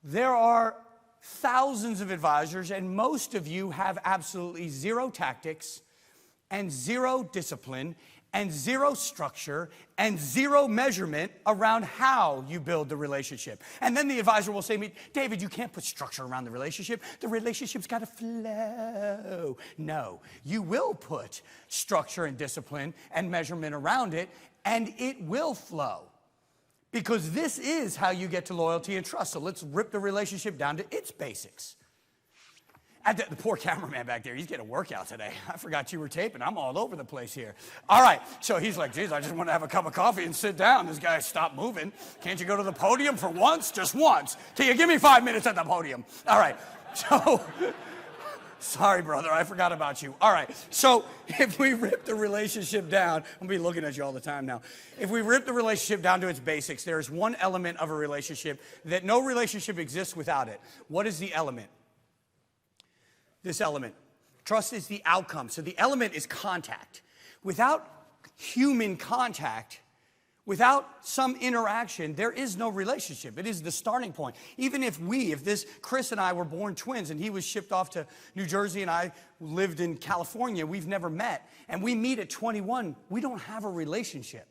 there are thousands of advisors, and most of you have absolutely zero tactics and zero discipline and zero structure and zero measurement around how you build the relationship. And then the advisor will say to me, David, you can't put structure around the relationship. The relationship's got to flow. No, you will put structure and discipline and measurement around it, and it will flow. Because this is how you get to loyalty and trust. So let's rip the relationship down to its basics. The poor cameraman back there, he's getting a workout today. I forgot you were taping. I'm all over the place here. All right, so he's like, geez, I just want to have a cup of coffee and sit down. This guy stopped moving. Can't you go to the podium for once? Just once. Can you give me 5 minutes at the podium? All right, so, sorry, brother, I forgot about you. All right, so if we rip the relationship down, I'm going to be looking at you all the time now. If we rip the relationship down to its basics, there is one element of a relationship that no relationship exists without it. What is the element? This element. Trust is the outcome. So the element is contact. Without human contact, without some interaction, there is no relationship. It is the starting point. Even if Chris and I were born twins and he was shipped off to New Jersey and I lived in California, we've never met, and we meet at 21, we don't have a relationship.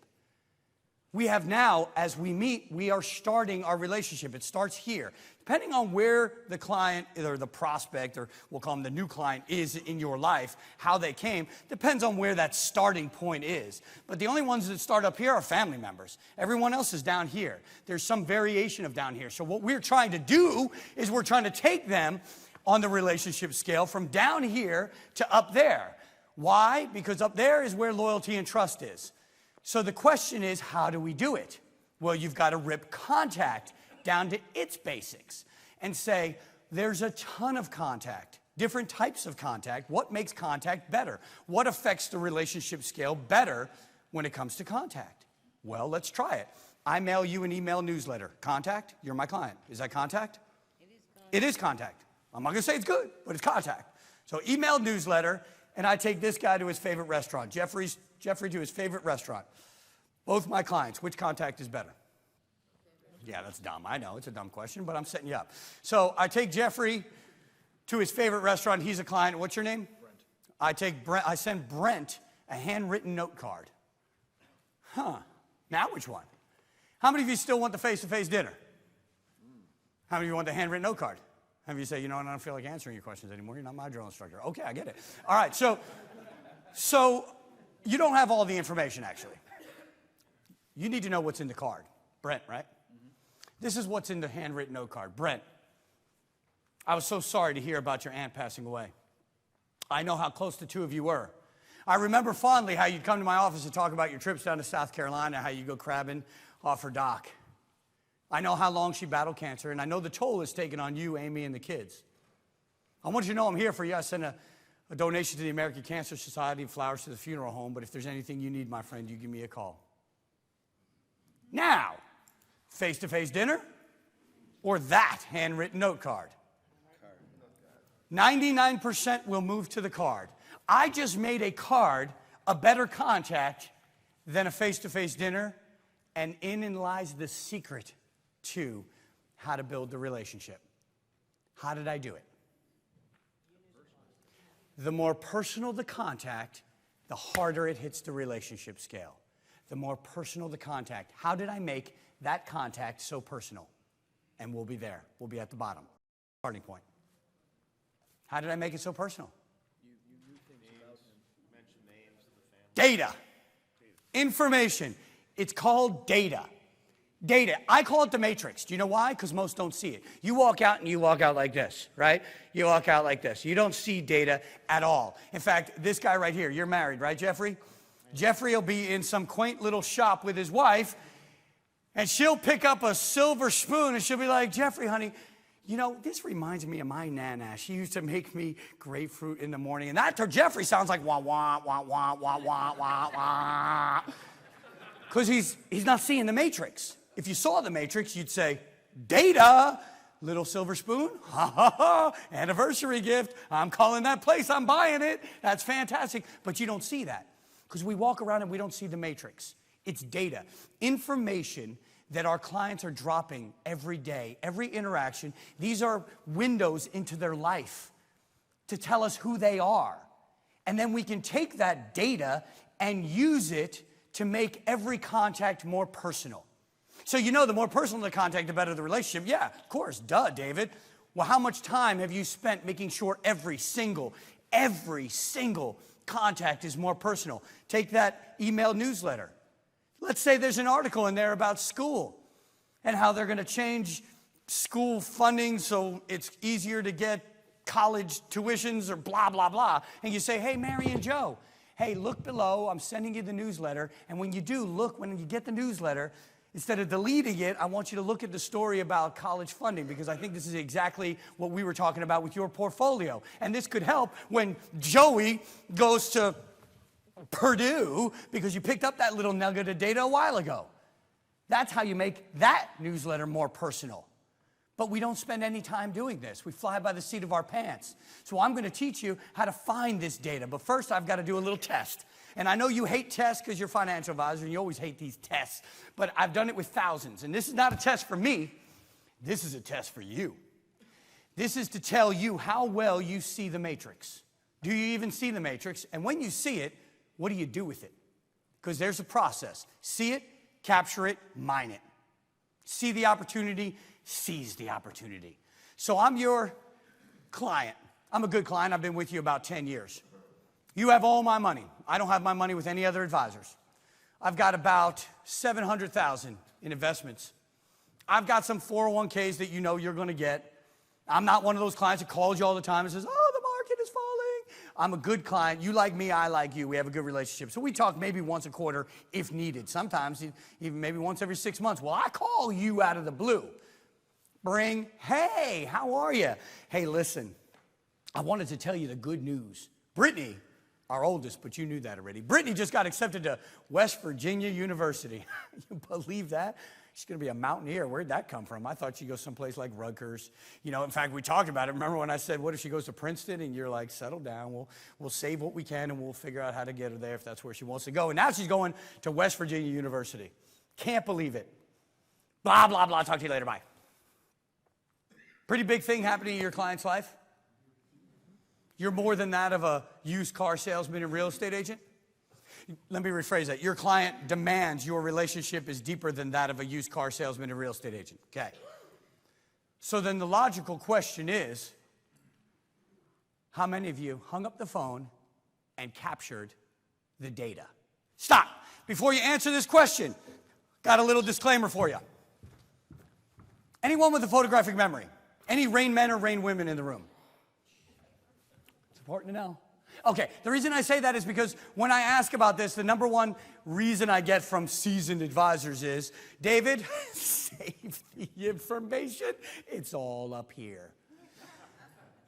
We have now, as we meet, we are starting our relationship. It starts here. Depending on where the client or the prospect, or we'll call them the new client, is in your life, how they came, depends on where that starting point is. But the only ones that start up here are family members. Everyone else is down here. There's some variation of down here. So what we're trying to do is we're trying to take them on the relationship scale from down here to up there. Why? Because up there is where loyalty and trust is. So the question is, how do we do it? Well, you've got to rip contact down to its basics and say, there's a ton of contact, different types of contact. What makes contact better? What affects the relationship scale better when it comes to contact? Well, let's try it. I mail you an email newsletter. Contact, you're my client. Is that contact? It is contact. I'm not gonna say it's good, but it's contact. So email newsletter, and I take this guy to his favorite restaurant. Jeffrey to his favorite restaurant. Both my clients, which contact is better? Yeah, that's dumb. I know, it's a dumb question, but I'm setting you up. So I take Jeffrey to his favorite restaurant. He's a client. What's your name? Brent. I send Brent a handwritten note card. Huh. Now which one? How many of you still want the face-to-face dinner? How many of you want the handwritten note card? How many of you say, you know what, I don't feel like answering your questions anymore. You're not my drill instructor. Okay, I get it. All right, so you don't have all the information, actually. You need to know what's in the card. Brent, right? This is what's in the handwritten note card. Brent, I was so sorry to hear about your aunt passing away. I know how close the two of you were. I remember fondly how you'd come to my office and talk about your trips down to South Carolina, how you go crabbing off her dock. I know how long she battled cancer, and I know the toll it's taken on you, Amy, and the kids. I want you to know I'm here for you. I sent a donation to the American Cancer Society and flowers to the funeral home, but if there's anything you need, my friend, you give me a call. Now, face-to-face dinner or that handwritten note card? 99% will move to the card. I just made a card a better contact than a face-to-face dinner, and in lies the secret to how to build the relationship. How did I do it? The more personal the contact, the harder it hits the relationship scale. The more personal the contact. How did I make that contact so personal? And we'll be there. We'll be at the bottom. Starting point. How did I make it so personal? Data. Information. It's called data. Data. I call it the matrix. Do you know why? Because most don't see it. You walk out and you walk out like this, right? You walk out like this. You don't see data at all. In fact, this guy right here, you're married, right, Jeffrey? Jeffrey will be in some quaint little shop with his wife, and she'll pick up a silver spoon and she'll be like, Jeffrey, honey, you know, this reminds me of my Nana. She used to make me grapefruit in the morning. And that to Jeffrey sounds like wah, wah, wah, wah, wah, wah, wah, wah. Because he's not seeing the matrix. If you saw the matrix, you'd say, data, little silver spoon, ha, ha, ha, anniversary gift. I'm calling that place, I'm buying it. That's fantastic. But you don't see that because we walk around and we don't see the matrix. It's data, information that our clients are dropping every day, every interaction. These are windows into their life to tell us who they are. And then we can take that data and use it to make every contact more personal. So you know the more personal the contact, the better the relationship. Yeah, of course, duh, David. Well, how much time have you spent making sure every single contact is more personal? Take that email newsletter. Let's say there's an article in there about school and how they're going to change school funding so it's easier to get college tuitions or blah, blah, blah. And you say, hey, Mary and Joe, hey, look below. I'm sending you the newsletter. And when you do, look, when you get the newsletter, instead of deleting it, I want you to look at the story about college funding because I think this is exactly what we were talking about with your portfolio. And this could help when Joey goes to Purdue because you picked up that little nugget of data a while ago. That's how you make that newsletter more personal. But we don't spend any time doing this. We fly by the seat of our pants. So I'm going to teach you how to find this data. But first, I've got to do a little test. And I know you hate tests because you're a financial advisor and you always hate these tests. But I've done it with thousands. And this is not a test for me. This is a test for you. This is to tell you how well you see the matrix. Do you even see the matrix? And when you see it, what do you do with it? Because there's a process. See it, capture it, mine it. See the opportunity, seize the opportunity. So I'm your client. I'm a good client. I've been with you about 10 years. You have all my money. I don't have my money with any other advisors. I've got about $700,000 in investments. I've got some 401ks that you know you're going to get. I'm not one of those clients that calls you all the time and says, oh, the market is falling. I'm a good client. You like me, I like you. We have a good relationship. So we talk maybe once a quarter if needed. Sometimes even maybe once every 6 months. Well, I call you out of the blue. Hey, how are you? Hey, listen, I wanted to tell you the good news. Brittany Our oldest, but you knew that already. Brittany just got accepted to West Virginia University. You believe that? She's going to be a mountaineer. Where'd that come from? I thought she'd go someplace like Rutgers. You know, in fact, we talked about it. Remember when I said, what if she goes to Princeton? And you're like, settle down. We'll save what we can, and we'll figure out how to get her there if that's where she wants to go. And now she's going to West Virginia University. Can't believe it. Blah, blah, blah. Talk to you later. Bye. Pretty big thing happening in your client's life. You're more than that of a used car salesman and real estate agent. Let me rephrase that. Your client demands your relationship is deeper than that of a used car salesman and real estate agent. Okay. So then the logical question is, how many of you hung up the phone and captured the data? Stop. Before you answer this question, got a little disclaimer for you. Anyone with a photographic memory? Any Rain men or Rain women in the room? It's important to know. Okay, the reason I say that is because when I ask about this, the number one reason I get from seasoned advisors is, David, save the information. It's all up here.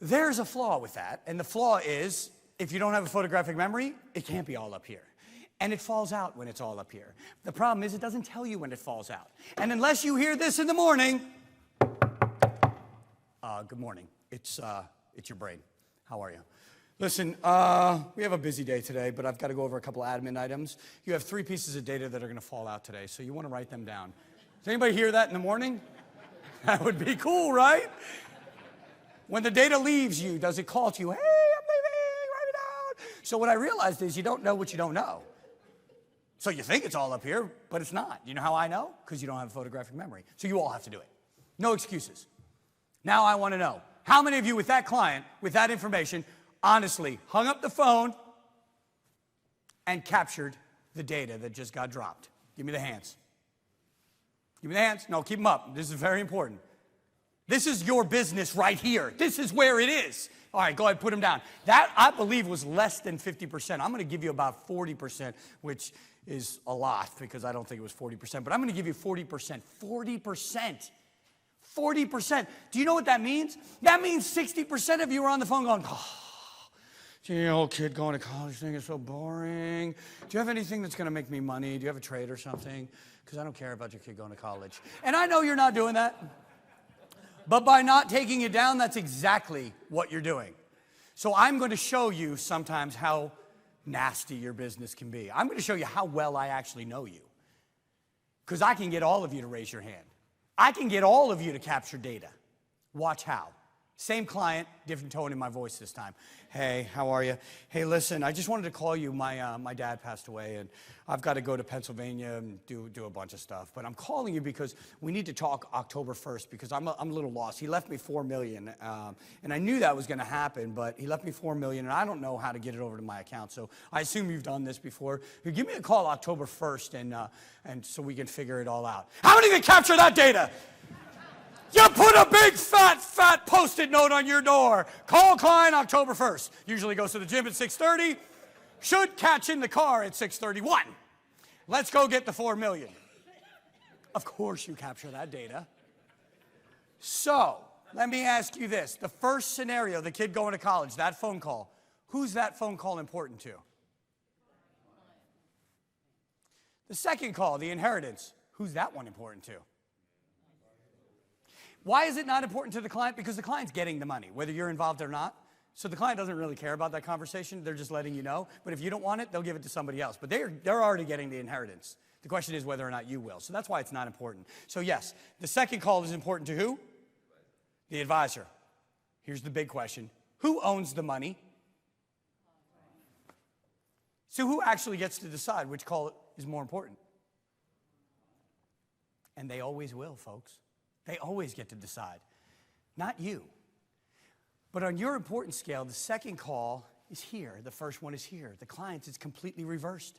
There's a flaw with that, and the flaw is, if you don't have a photographic memory, it can't be all up here. And it falls out when it's all up here. The problem is it doesn't tell you when it falls out. And unless you hear this in the morning, good morning. It's your brain. How are you? Listen, we have a busy day today, but I've got to go over a couple admin items. You have 3 pieces of data that are going to fall out today, so you want to write them down. Does anybody hear that in the morning? That would be cool, right? When the data leaves you, does it call to you, hey, I'm leaving, write it down? So what I realized is you don't know what you don't know. So you think it's all up here, but it's not. You know how I know? Because you don't have a photographic memory. So you all have to do it. No excuses. Now I want to know, how many of you with that client, with that information, honestly hung up the phone and captured the data that just got dropped? Give me the hands. Give me the hands. No, keep them up. This is very important. This is your business right here. This is where it is. All right, go ahead, put them down. That, I believe, was less than 50%. I'm going to give you about 40%, which is a lot because I don't think it was 40%, but I'm going to give you 40%. 40%. 40%. Do you know what that means? That means 60% of you are on the phone going, oh, gee, old kid going to college thing is so boring. Do you have anything that's going to make me money? Do you have a trade or something? Because I don't care about your kid going to college. And I know you're not doing that. But by not taking it down, that's exactly what you're doing. So I'm going to show you sometimes how nasty your business can be. I'm going to show you how well I actually know you. Because I can get all of you to raise your hand. I can get all of you to capture data. Watch how. Same client, different tone in my voice this time. Hey, how are you? Hey, listen, I just wanted to call you. My dad passed away, and I've got to go to Pennsylvania and do a bunch of stuff. But I'm calling you because we need to talk October 1st because I'm a little lost. He left me $4 million, and I knew that was going to happen, but he left me $4 million, and I don't know how to get it over to my account. So I assume you've done this before. Give me a call October 1st, and so we can figure it all out. How many can capture that data? You put a big, fat Post-it note on your door. Call client October 1st. Usually goes to the gym at 6:30. Should catch in the car at 6:31. Let's go get the $4 million. Of course you capture that data. So, let me ask you this. The first scenario, the kid going to college, that phone call, who's that phone call important to? The second call, the inheritance, who's that one important to? Why is it not important to the client? Because the client's getting the money, whether you're involved or not. So the client doesn't really care about that conversation. They're just letting you know. But if you don't want it, they'll give it to somebody else. But they're already getting the inheritance. The question is whether or not you will. So that's why it's not important. So yes, the second call is important to who? The advisor. Here's the big question. Who owns the money? So who actually gets to decide which call is more important? And they always will, folks. They always get to decide, not you. But on your importance scale, the second call is here. The first one is here. The clients, it's completely reversed.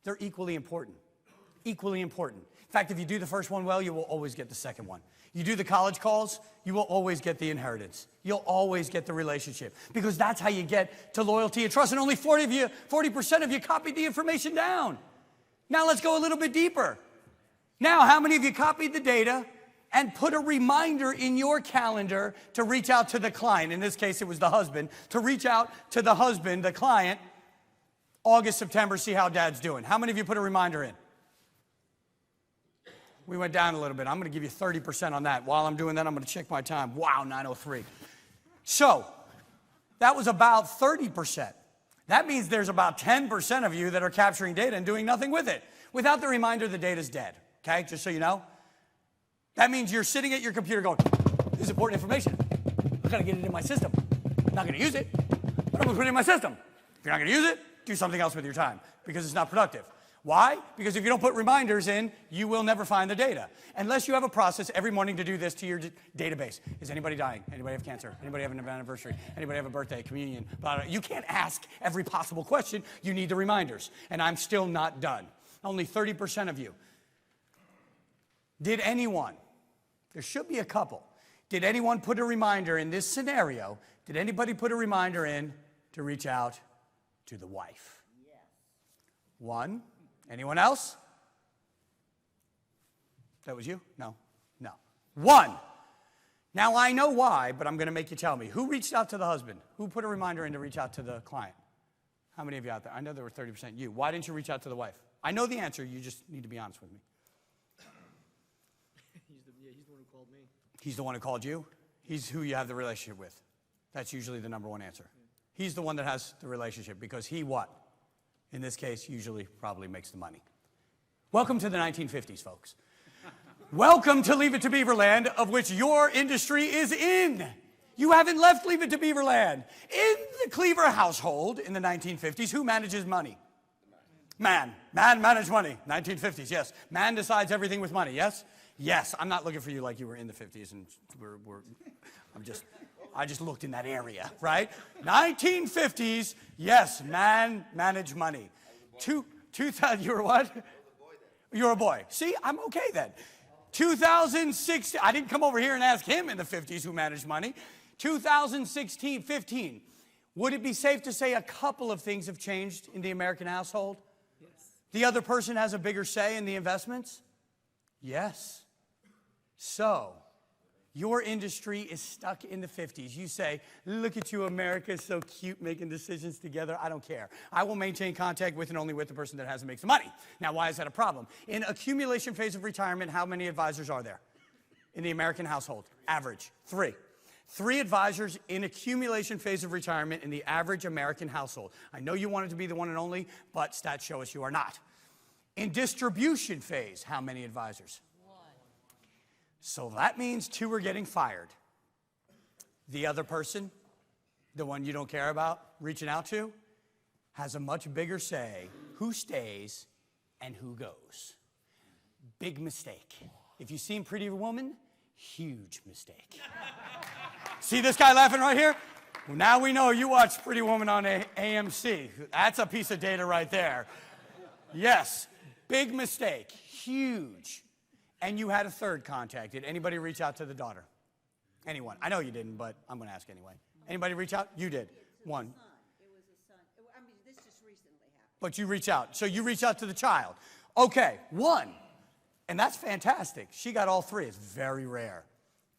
They're equally important. Equally important. In fact, if you do the first one well, you will always get the second one. You do the college calls, you will always get the inheritance. You'll always get the relationship. Because that's how you get to loyalty and trust. And only 40% of you copied the information down. Now let's go a little bit deeper. Now, how many of you copied the data and put a reminder in your calendar to reach out to the client. In this case, it was the husband. To reach out to the husband, the client, August, September, see how dad's doing. How many of you put a reminder in? We went down a little bit. I'm going to give you 30% on that. While I'm doing that, I'm going to check my time. Wow, 9:03. So that was about 30%. That means there's about 10% of you that are capturing data and doing nothing with it. Without the reminder, the data's dead. Okay, just so you know. That means you're sitting at your computer going, this is important information. I've got to get it in my system. I'm not going to use it, but I'm going to put it in my system. If you're not going to use it, do something else with your time because it's not productive. Why? Because if you don't put reminders in, you will never find the data. Unless you have a process every morning to do this to your database. Is anybody dying? Anybody have cancer? Anybody have an anniversary? Anybody have a birthday, communion? Blah, blah. You can't ask every possible question. You need the reminders. And I'm still not done. Only 30% of you. Did anyone, there should be a couple, did anyone put a reminder in this scenario? Did anybody put a reminder in to reach out to the wife? Yes. One. Anyone else? That was you? No. No. One. Now I know why, but I'm going to make you tell me. Who reached out to the husband? Who put a reminder in to reach out to the client? How many of you out there? I know there were 30% you. Why didn't you reach out to the wife? I know the answer. You just need to be honest with me. He's the one who called me. He's the one who called you? He's who you have the relationship with. That's usually the number one answer. He's the one that has the relationship because he what? In this case, usually probably makes the money. Welcome to the 1950s, folks. Welcome to Leave It to Beaverland, of which your industry is in. You haven't left Leave It to Beaverland. In the Cleaver household in the 1950s, who manages money? Man. Man managed money. 1950s, yes. Man decides everything with money, yes? Yes. I'm not looking for you like you were in the 50s, and I just looked in that area, right? 1950s, yes, man managed money. 2000, you were what? You were a boy. See, I'm okay then. 2016, I didn't come over here and ask him in the 50s who managed money. 2016, 15. Would it be safe to say a couple of things have changed in the American household? Yes. The other person has a bigger say in the investments? Yes. So, your industry is stuck in the 50s. You say, look at you, America, so cute, making decisions together. I don't care. I will maintain contact with and only with the person that has and makes the money. Now, why is that a problem? In accumulation phase of retirement, how many advisors are there in the American household? Average, 3. 3 advisors in accumulation phase of retirement in the average American household. I know you want it to be the one and only, but stats show us you are not. In distribution phase, how many advisors? So that means 2 are getting fired. The other person, the one you don't care about reaching out to, has a much bigger say who stays and who goes. Big mistake. If you've seen Pretty Woman, huge mistake. See this guy laughing right here? Well, now we know you watch Pretty Woman on AMC. That's a piece of data right there. Yes, big mistake, huge. And you had a third contact. Did anybody reach out to the daughter? Anyone? I know you didn't, but I'm going to ask anyway. Anybody reach out? You did. One. It was a son. I mean, this just recently happened. But you reach out. So you reach out to the child. Okay, 1. And that's fantastic. She got all 3. It's very rare.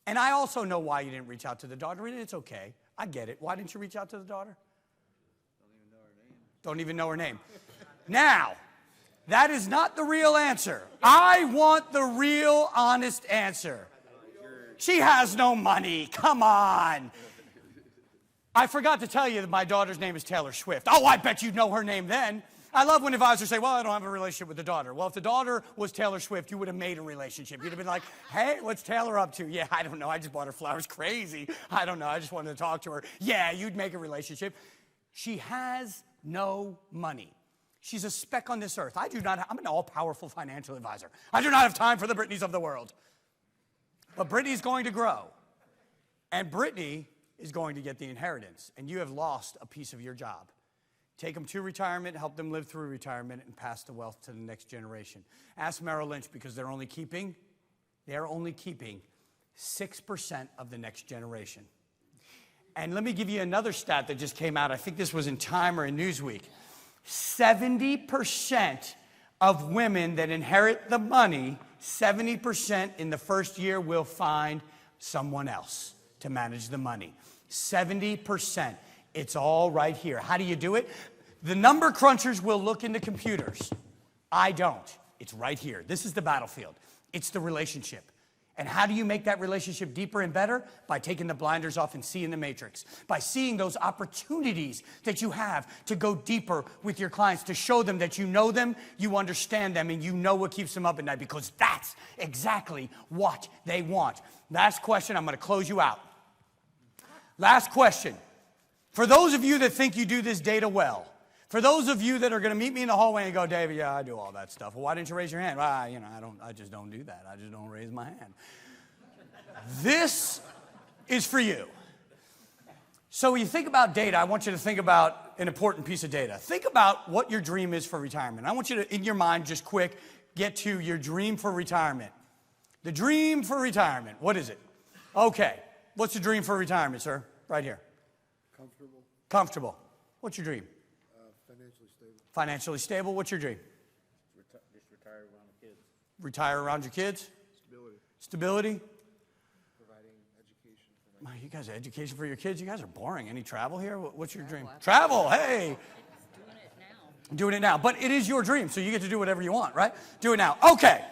And I also know why you didn't reach out to the daughter, and it's okay. I get it. Why didn't you reach out to the daughter? Don't even know her name. Now, that is not the real answer. I want the real, honest answer. She has no money. Come on. I forgot to tell you that my daughter's name is Taylor Swift. Oh, I bet you'd know her name then. I love when advisors say, well, I don't have a relationship with the daughter. Well, if the daughter was Taylor Swift, you would have made a relationship. You'd have been like, hey, what's Taylor up to? Yeah, I don't know. I just bought her flowers. Crazy. I don't know. I just wanted to talk to her. Yeah, you'd make a relationship. She has no money. She's a speck on this earth. I'm an all-powerful financial advisor. I do not have time for the Britneys of the world. But Britney's going to grow. And Britney is going to get the inheritance. And you have lost a piece of your job. Take them to retirement, help them live through retirement, and pass the wealth to the next generation. Ask Merrill Lynch because they're only keeping 6% of the next generation. And let me give you another stat that just came out. I think this was in Time or in Newsweek. 70% of women that inherit the money 70% in the first year will find someone else to manage the money. 70%. It's all right here. How do you do it? The number crunchers will look into computers. I don't. It's right here. This is the battlefield. It's the relationship. And how do you make that relationship deeper and better? By taking the blinders off and seeing the matrix. By seeing those opportunities that you have to go deeper with your clients, to show them that you know them, you understand them, and you know what keeps them up at night, because that's exactly what they want. Last question, I'm going to close you out. Last question. For those of you that think you do this data well, for those of you that are going to meet me in the hallway and go, David, yeah, I do all that stuff. Well, why didn't you raise your hand? Well, I just don't do that. I just don't raise my hand. This is for you. So when you think about data, I want you to think about an important piece of data. Think about what your dream is for retirement. I want you to, in your mind, just quick, get to your dream for retirement. The dream for retirement, what is it? Okay, what's the dream for retirement, sir? Right here. Comfortable. Comfortable. What's your dream? Financially stable. Financially stable. What's your dream? Just retire around the kids. Retire around your kids? Stability. Stability? Providing education for my My, you guys, education for your kids? You guys are boring. Any travel here? What's your dream? Travel, hey. Doing it now. Doing it now. But it is your dream, so you get to do whatever you want, right? Do it now. Okay.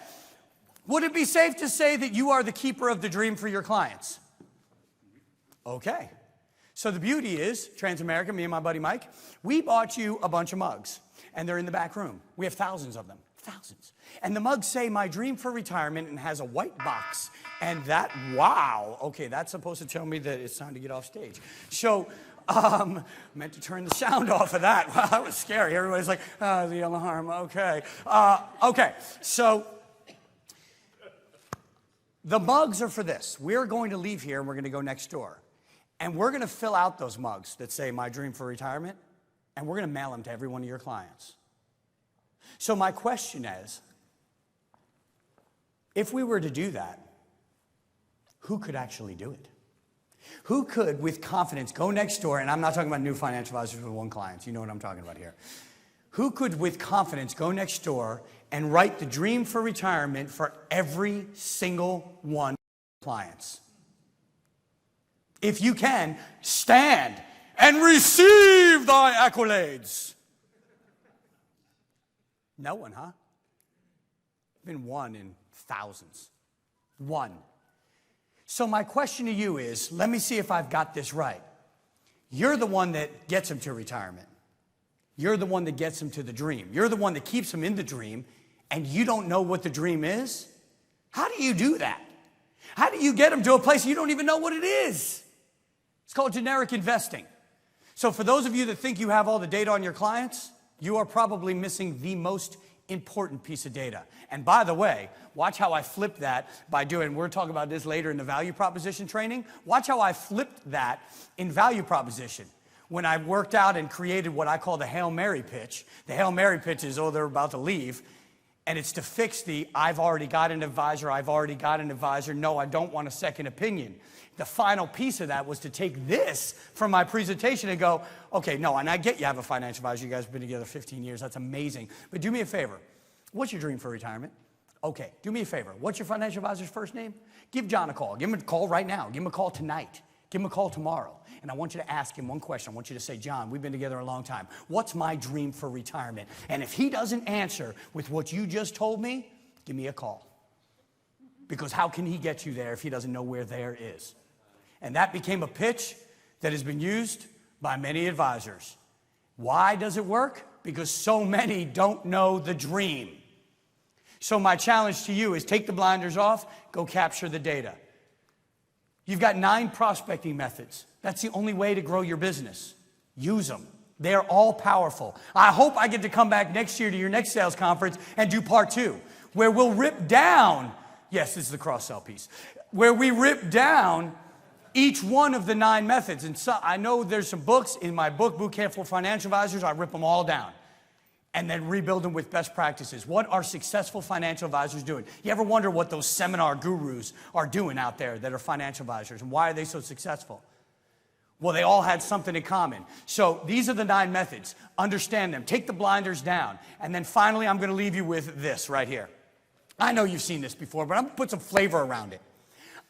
Would it be safe to say that you are the keeper of the dream for your clients? Okay. So the beauty is, Transamerica, me and my buddy Mike, we bought you a bunch of mugs, and they're in the back room. We have thousands of them, thousands. And the mugs say, my dream for retirement, and has a white box. And that, wow, okay, that's supposed to tell me that it's time to get off stage. So, meant to turn the sound off of that. Wow, that was scary. Everybody's like, the alarm, okay. Okay, so the mugs are for this. We're going to leave here, and we're going to go next door. And we're going to fill out those mugs that say, my dream for retirement, and we're going to mail them to every one of your clients. So my question is, if we were to do that, who could actually do it? Who could, with confidence, go next door, and I'm not talking about new financial advisors with one client, you know what I'm talking about here. Who could, with confidence, go next door and write the dream for retirement for every single one of your clients? If you can, stand and receive thy accolades. No one, huh? Been one in thousands. One. So my question to you is, let me see if I've got this right. You're the one that gets them to retirement. You're the one that gets them to the dream. You're the one that keeps them in the dream, and you don't know what the dream is? How do you do that? How do you get them to a place you don't even know what it is? It's called generic investing. So for those of you that think you have all the data on your clients, you are probably missing the most important piece of data. And by the way, watch how I flipped that by doing, we're talking about this later in the value proposition training. Watch how I flipped that in value proposition. When I worked out and created what I call the Hail Mary pitch. The Hail Mary pitch is, oh, they're about to leave. And it's to fix the, I've already got an advisor, no, I don't want a second opinion. The final piece of that was to take this from my presentation and go, okay, no, and I get you have a financial advisor. You guys have been together 15 years. That's amazing. But do me a favor. What's your dream for retirement? Okay, do me a favor. What's your financial advisor's first name? Give John a call. Give him a call right now. Give him a call tonight. Give him a call tomorrow. And I want you to ask him one question. I want you to say, John, we've been together a long time. What's my dream for retirement? And if he doesn't answer with what you just told me, give me a call. Because how can he get you there if he doesn't know where there is? And that became a pitch that has been used by many advisors. Why does it work? Because so many don't know the dream. So my challenge to you is take the blinders off, go capture the data. You've got 9 prospecting methods. That's the only way to grow your business. Use them. They're all powerful. I hope I get to come back next year to your next sales conference and do part 2, where we'll rip down, yes, this is the cross-sell piece, where we rip down each one of the 9 methods. And so I know there's some books in my book, Boot Camp for Financial Advisors. I rip them all down and then rebuild them with best practices. What are successful financial advisors doing? You ever wonder what those seminar gurus are doing out there that are financial advisors, and why are they so successful? Well, they all had something in common. So these are the 9 methods. Understand them. Take the blinders down. And then finally, I'm going to leave you with this right here. I know you've seen this before, but I'm going to put some flavor around it.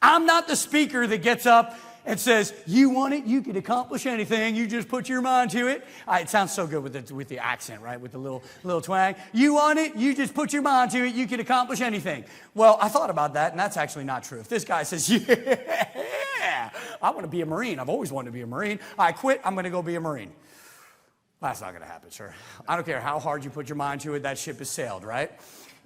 I'm not the speaker that gets up and says, you want it, you can accomplish anything, you just put your mind to it. It sounds so good with the accent, right, with the little twang. You want it, you just put your mind to it, you can accomplish anything. Well, I thought about that, and that's actually not true. If this guy says, yeah, I want to be a Marine, I've always wanted to be a Marine, I quit, I'm going to go be a Marine. That's not going to happen, sir. I don't care how hard you put your mind to it, that ship has sailed, right?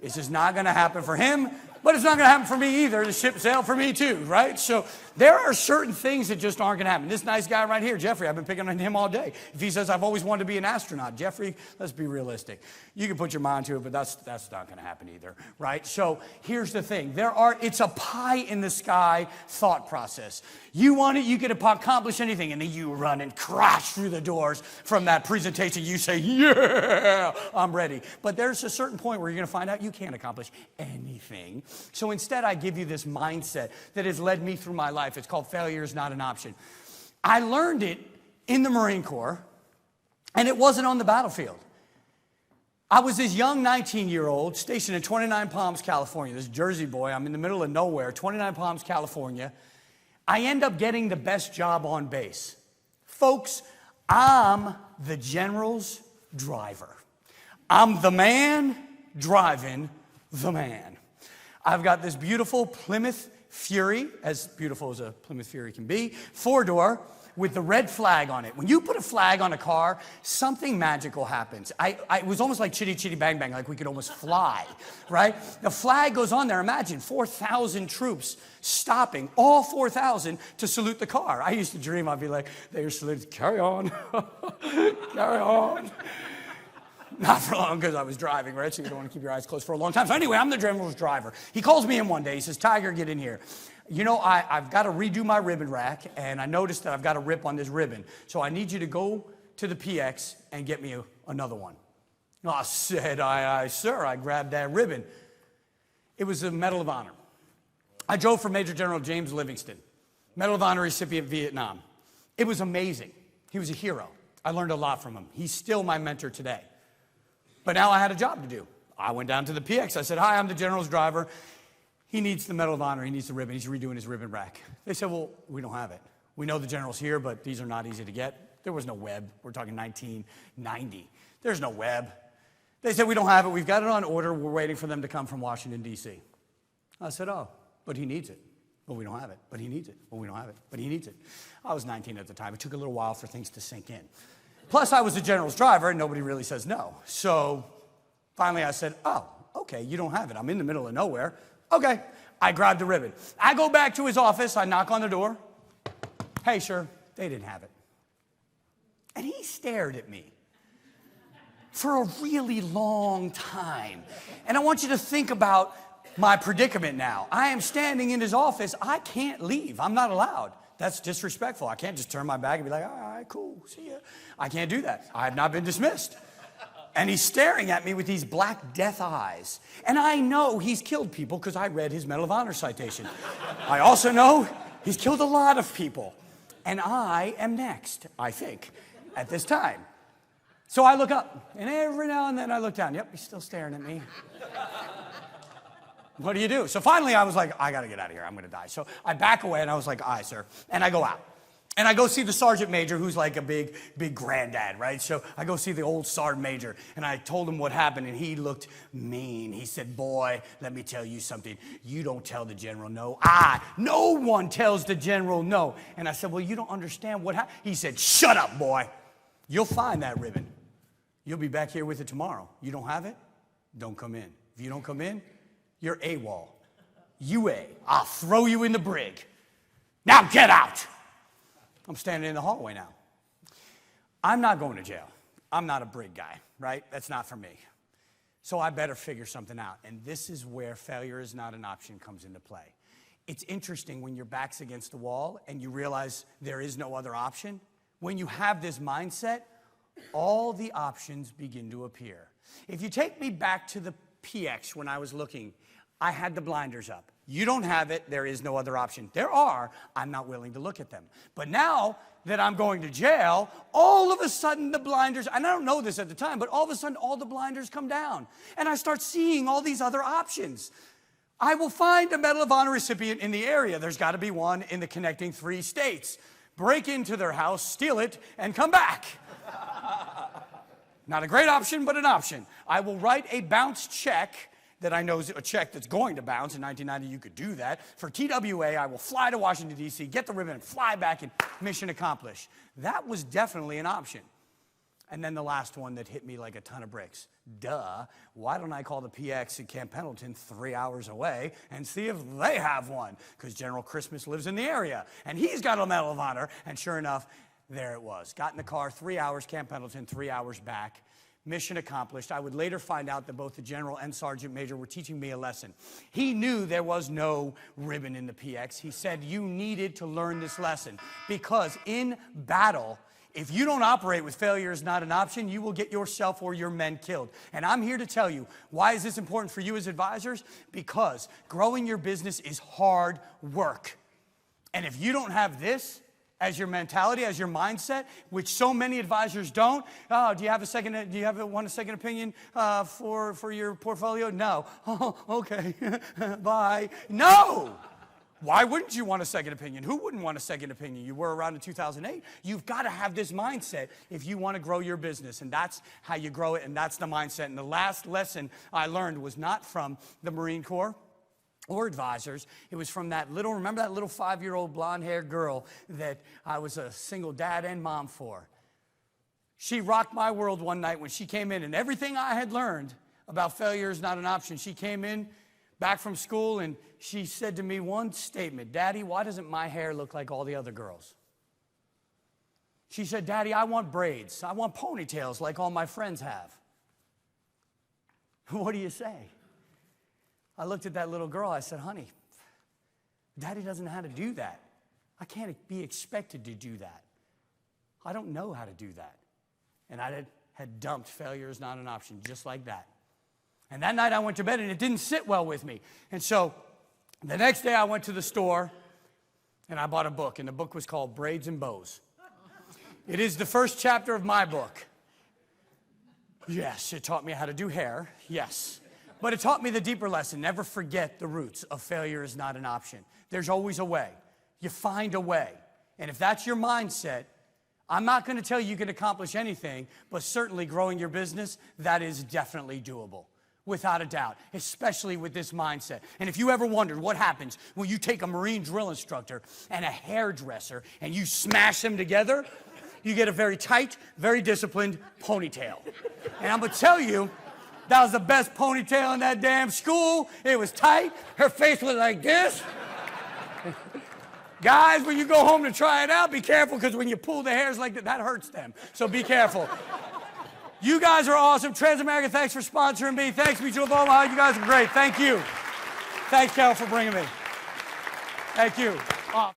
It's just not going to happen for him, but it's not going to happen for me either. The ship sailed for me too, right? So there are certain things that just aren't going to happen. This nice guy right here, Jeffrey, I've been picking on him all day. If he says, I've always wanted to be an astronaut, Jeffrey, let's be realistic. You can put your mind to it, but that's not going to happen either, right? So here's the thing. It's a pie in the sky thought process. You want it, you can accomplish anything, and then you run and crash through the doors from that presentation. You say, yeah, I'm ready. But there's a certain point where you're going to find out you can't accomplish anything. So instead, I give you this mindset that has led me through my life. It's called failure is not an option. I learned it in the Marine Corps, and it wasn't on the battlefield. I was this young 19-year-old stationed in 29 Palms, California. This Jersey boy, I'm in the middle of nowhere, 29 Palms, California. I end up getting the best job on base. Folks, I'm the general's driver. I'm the man driving the man. I've got this beautiful Plymouth Fury, as beautiful as a Plymouth Fury can be, 4-door with the red flag on it. When you put a flag on a car, something magical happens. It was almost like chitty chitty bang bang, like we could almost fly, right? The flag goes on there. Imagine 4,000 troops stopping, all 4,000 to salute the car. I used to dream, I'd be like, they were saluted, carry on, carry on. Not for long because I was driving, right? So you don't want to keep your eyes closed for a long time. So anyway, I'm the general's driver. He calls me in one day. He says, Tiger, get in here. You know, I've got to redo my ribbon rack, and I noticed that I've got a rip on this ribbon. So I need you to go to the PX and get me another one. I said, aye, sir. I grabbed that ribbon. It was a Medal of Honor. I drove for Major General James Livingston, Medal of Honor recipient, Vietnam. It was amazing. He was a hero. I learned a lot from him. He's still my mentor today. But now I had a job to do. I went down to the PX. I said, hi, I'm the general's driver. He needs the Medal of Honor. He needs the ribbon. He's redoing his ribbon rack. They said, well, we don't have it. We know the general's here, but these are not easy to get. There was no web. We're talking 1990. There's no web. They said, we don't have it. We've got it on order. We're waiting for them to come from Washington, D.C. I said, oh, but he needs it. Well, we don't have it. But he needs it. Well, we don't have it. But he needs it. I was 19 at the time. It took a little while for things to sink in. Plus, I was the general's driver, and nobody really says no. So finally, I said, oh, okay, you don't have it. I'm in the middle of nowhere. Okay. I grabbed the ribbon. I go back to his office. I knock on the door. Hey, sir, they didn't have it. And he stared at me for a really long time. And I want you to think about my predicament now. I am standing in his office. I can't leave. I'm not allowed. That's disrespectful. I can't just turn my back and be like, all right, cool, see ya. I can't do that. I have not been dismissed. And he's staring at me with these black death eyes. And I know he's killed people because I read his Medal of Honor citation. I also know he's killed a lot of people. And I am next, I think, at this time. So I look up, and every now and then I look down. Yep, he's still staring at me. What do you do? So finally I was like, I got to get out of here. I'm going to die. So I back away, and I was like, aye, sir. And I go out. And I go see the sergeant major, who's like a big granddad, right? So I go see the old sergeant major, and I told him what happened, and he looked mean. He said, boy, let me tell you something. You don't tell the general no. No one tells the general no. And I said, well, you don't understand what happened. He said, shut up, boy. You'll find that ribbon. You'll be back here with it tomorrow. You don't have it? Don't come in. If you don't come in, you're AWOL. UA. I'll throw you in the brig. Now get out. I'm standing in the hallway now. I'm not going to jail. I'm not a brig guy, right? That's not for me. So I better figure something out. And this is where failure is not an option comes into play. It's interesting when your back's against the wall and you realize there is no other option. When you have this mindset, all the options begin to appear. If you take me back to the PX when I was looking, I had the blinders up. You don't have it, there is no other option. There are, I'm not willing to look at them. But now that I'm going to jail, all of a sudden the blinders, and I don't know this at the time, but all of a sudden all the blinders come down. And I start seeing all these other options. I will find a Medal of Honor recipient in the area. There's got to be one in the connecting 3 states. Break into their house, steal it, and come back. Not a great option, but an option. I will write a bounce check that I know is a check that's going to bounce. In 1990, you could do that. For TWA, I will fly to Washington, D.C., get the ribbon, and fly back, and mission accomplished. That was definitely an option. And then the last one that hit me like a ton of bricks. Duh, why don't I call the PX at Camp Pendleton 3 hours away and see if they have one? Because General Christmas lives in the area, and he's got a Medal of Honor. And sure enough, there it was. Got in the car, 3 hours, Camp Pendleton, 3 hours back. Mission accomplished. I would later find out that both the general and sergeant major were teaching me a lesson. He knew there was no ribbon in the PX. He said, you needed to learn this lesson because in battle, if you don't operate with failure is not an option, you will get yourself or your men killed. And I'm here to tell you, why is this important for you as advisors? Because growing your business is hard work. And if you don't have this as your mentality, as your mindset, which so many advisors don't, oh, do you want a second opinion for your portfolio? No. Oh, okay, bye. No! Why wouldn't you want a second opinion? Who wouldn't want a second opinion? You were around in 2008. You've got to have this mindset if you want to grow your business, and that's how you grow it, and that's the mindset. And the last lesson I learned was not from the Marine Corps or advisors. It was from remember that little 5-year-old blonde-haired girl that I was a single dad and mom for? She rocked my world one night when she came in, and everything I had learned about failure is not an option. She came in back from school, and she said to me one statement, Daddy, why doesn't my hair look like all the other girls? She said, Daddy, I want braids. I want ponytails like all my friends have. What do you say? I looked at that little girl. I said, honey, Daddy doesn't know how to do that. I can't be expected to do that. I don't know how to do that. And I had dumped failure is not an option, just like that. And that night I went to bed, and it didn't sit well with me. And so the next day I went to the store, and I bought a book, and the book was called Braids and Bows. It is the first chapter of my book. Yes, it taught me how to do hair, yes. But it taught me the deeper lesson. Never forget the roots of failure is not an option. There's always a way. You find a way. And if that's your mindset, I'm not going to tell you can accomplish anything, but certainly growing your business, that is definitely doable. Without a doubt, especially with this mindset. And if you ever wondered what happens when you take a Marine drill instructor and a hairdresser and you smash them together, you get a very tight, very disciplined ponytail. And I'm going to tell you, that was the best ponytail in that damn school. It was tight. Her face was like this. Guys, when you go home to try it out, be careful, because when you pull the hairs like that, that hurts them. So be careful. You guys are awesome. Transamerica, thanks for sponsoring me. Thanks, Mutual of Omaha. You guys are great. Thank you. Thanks, Cal, for bringing me. Thank you.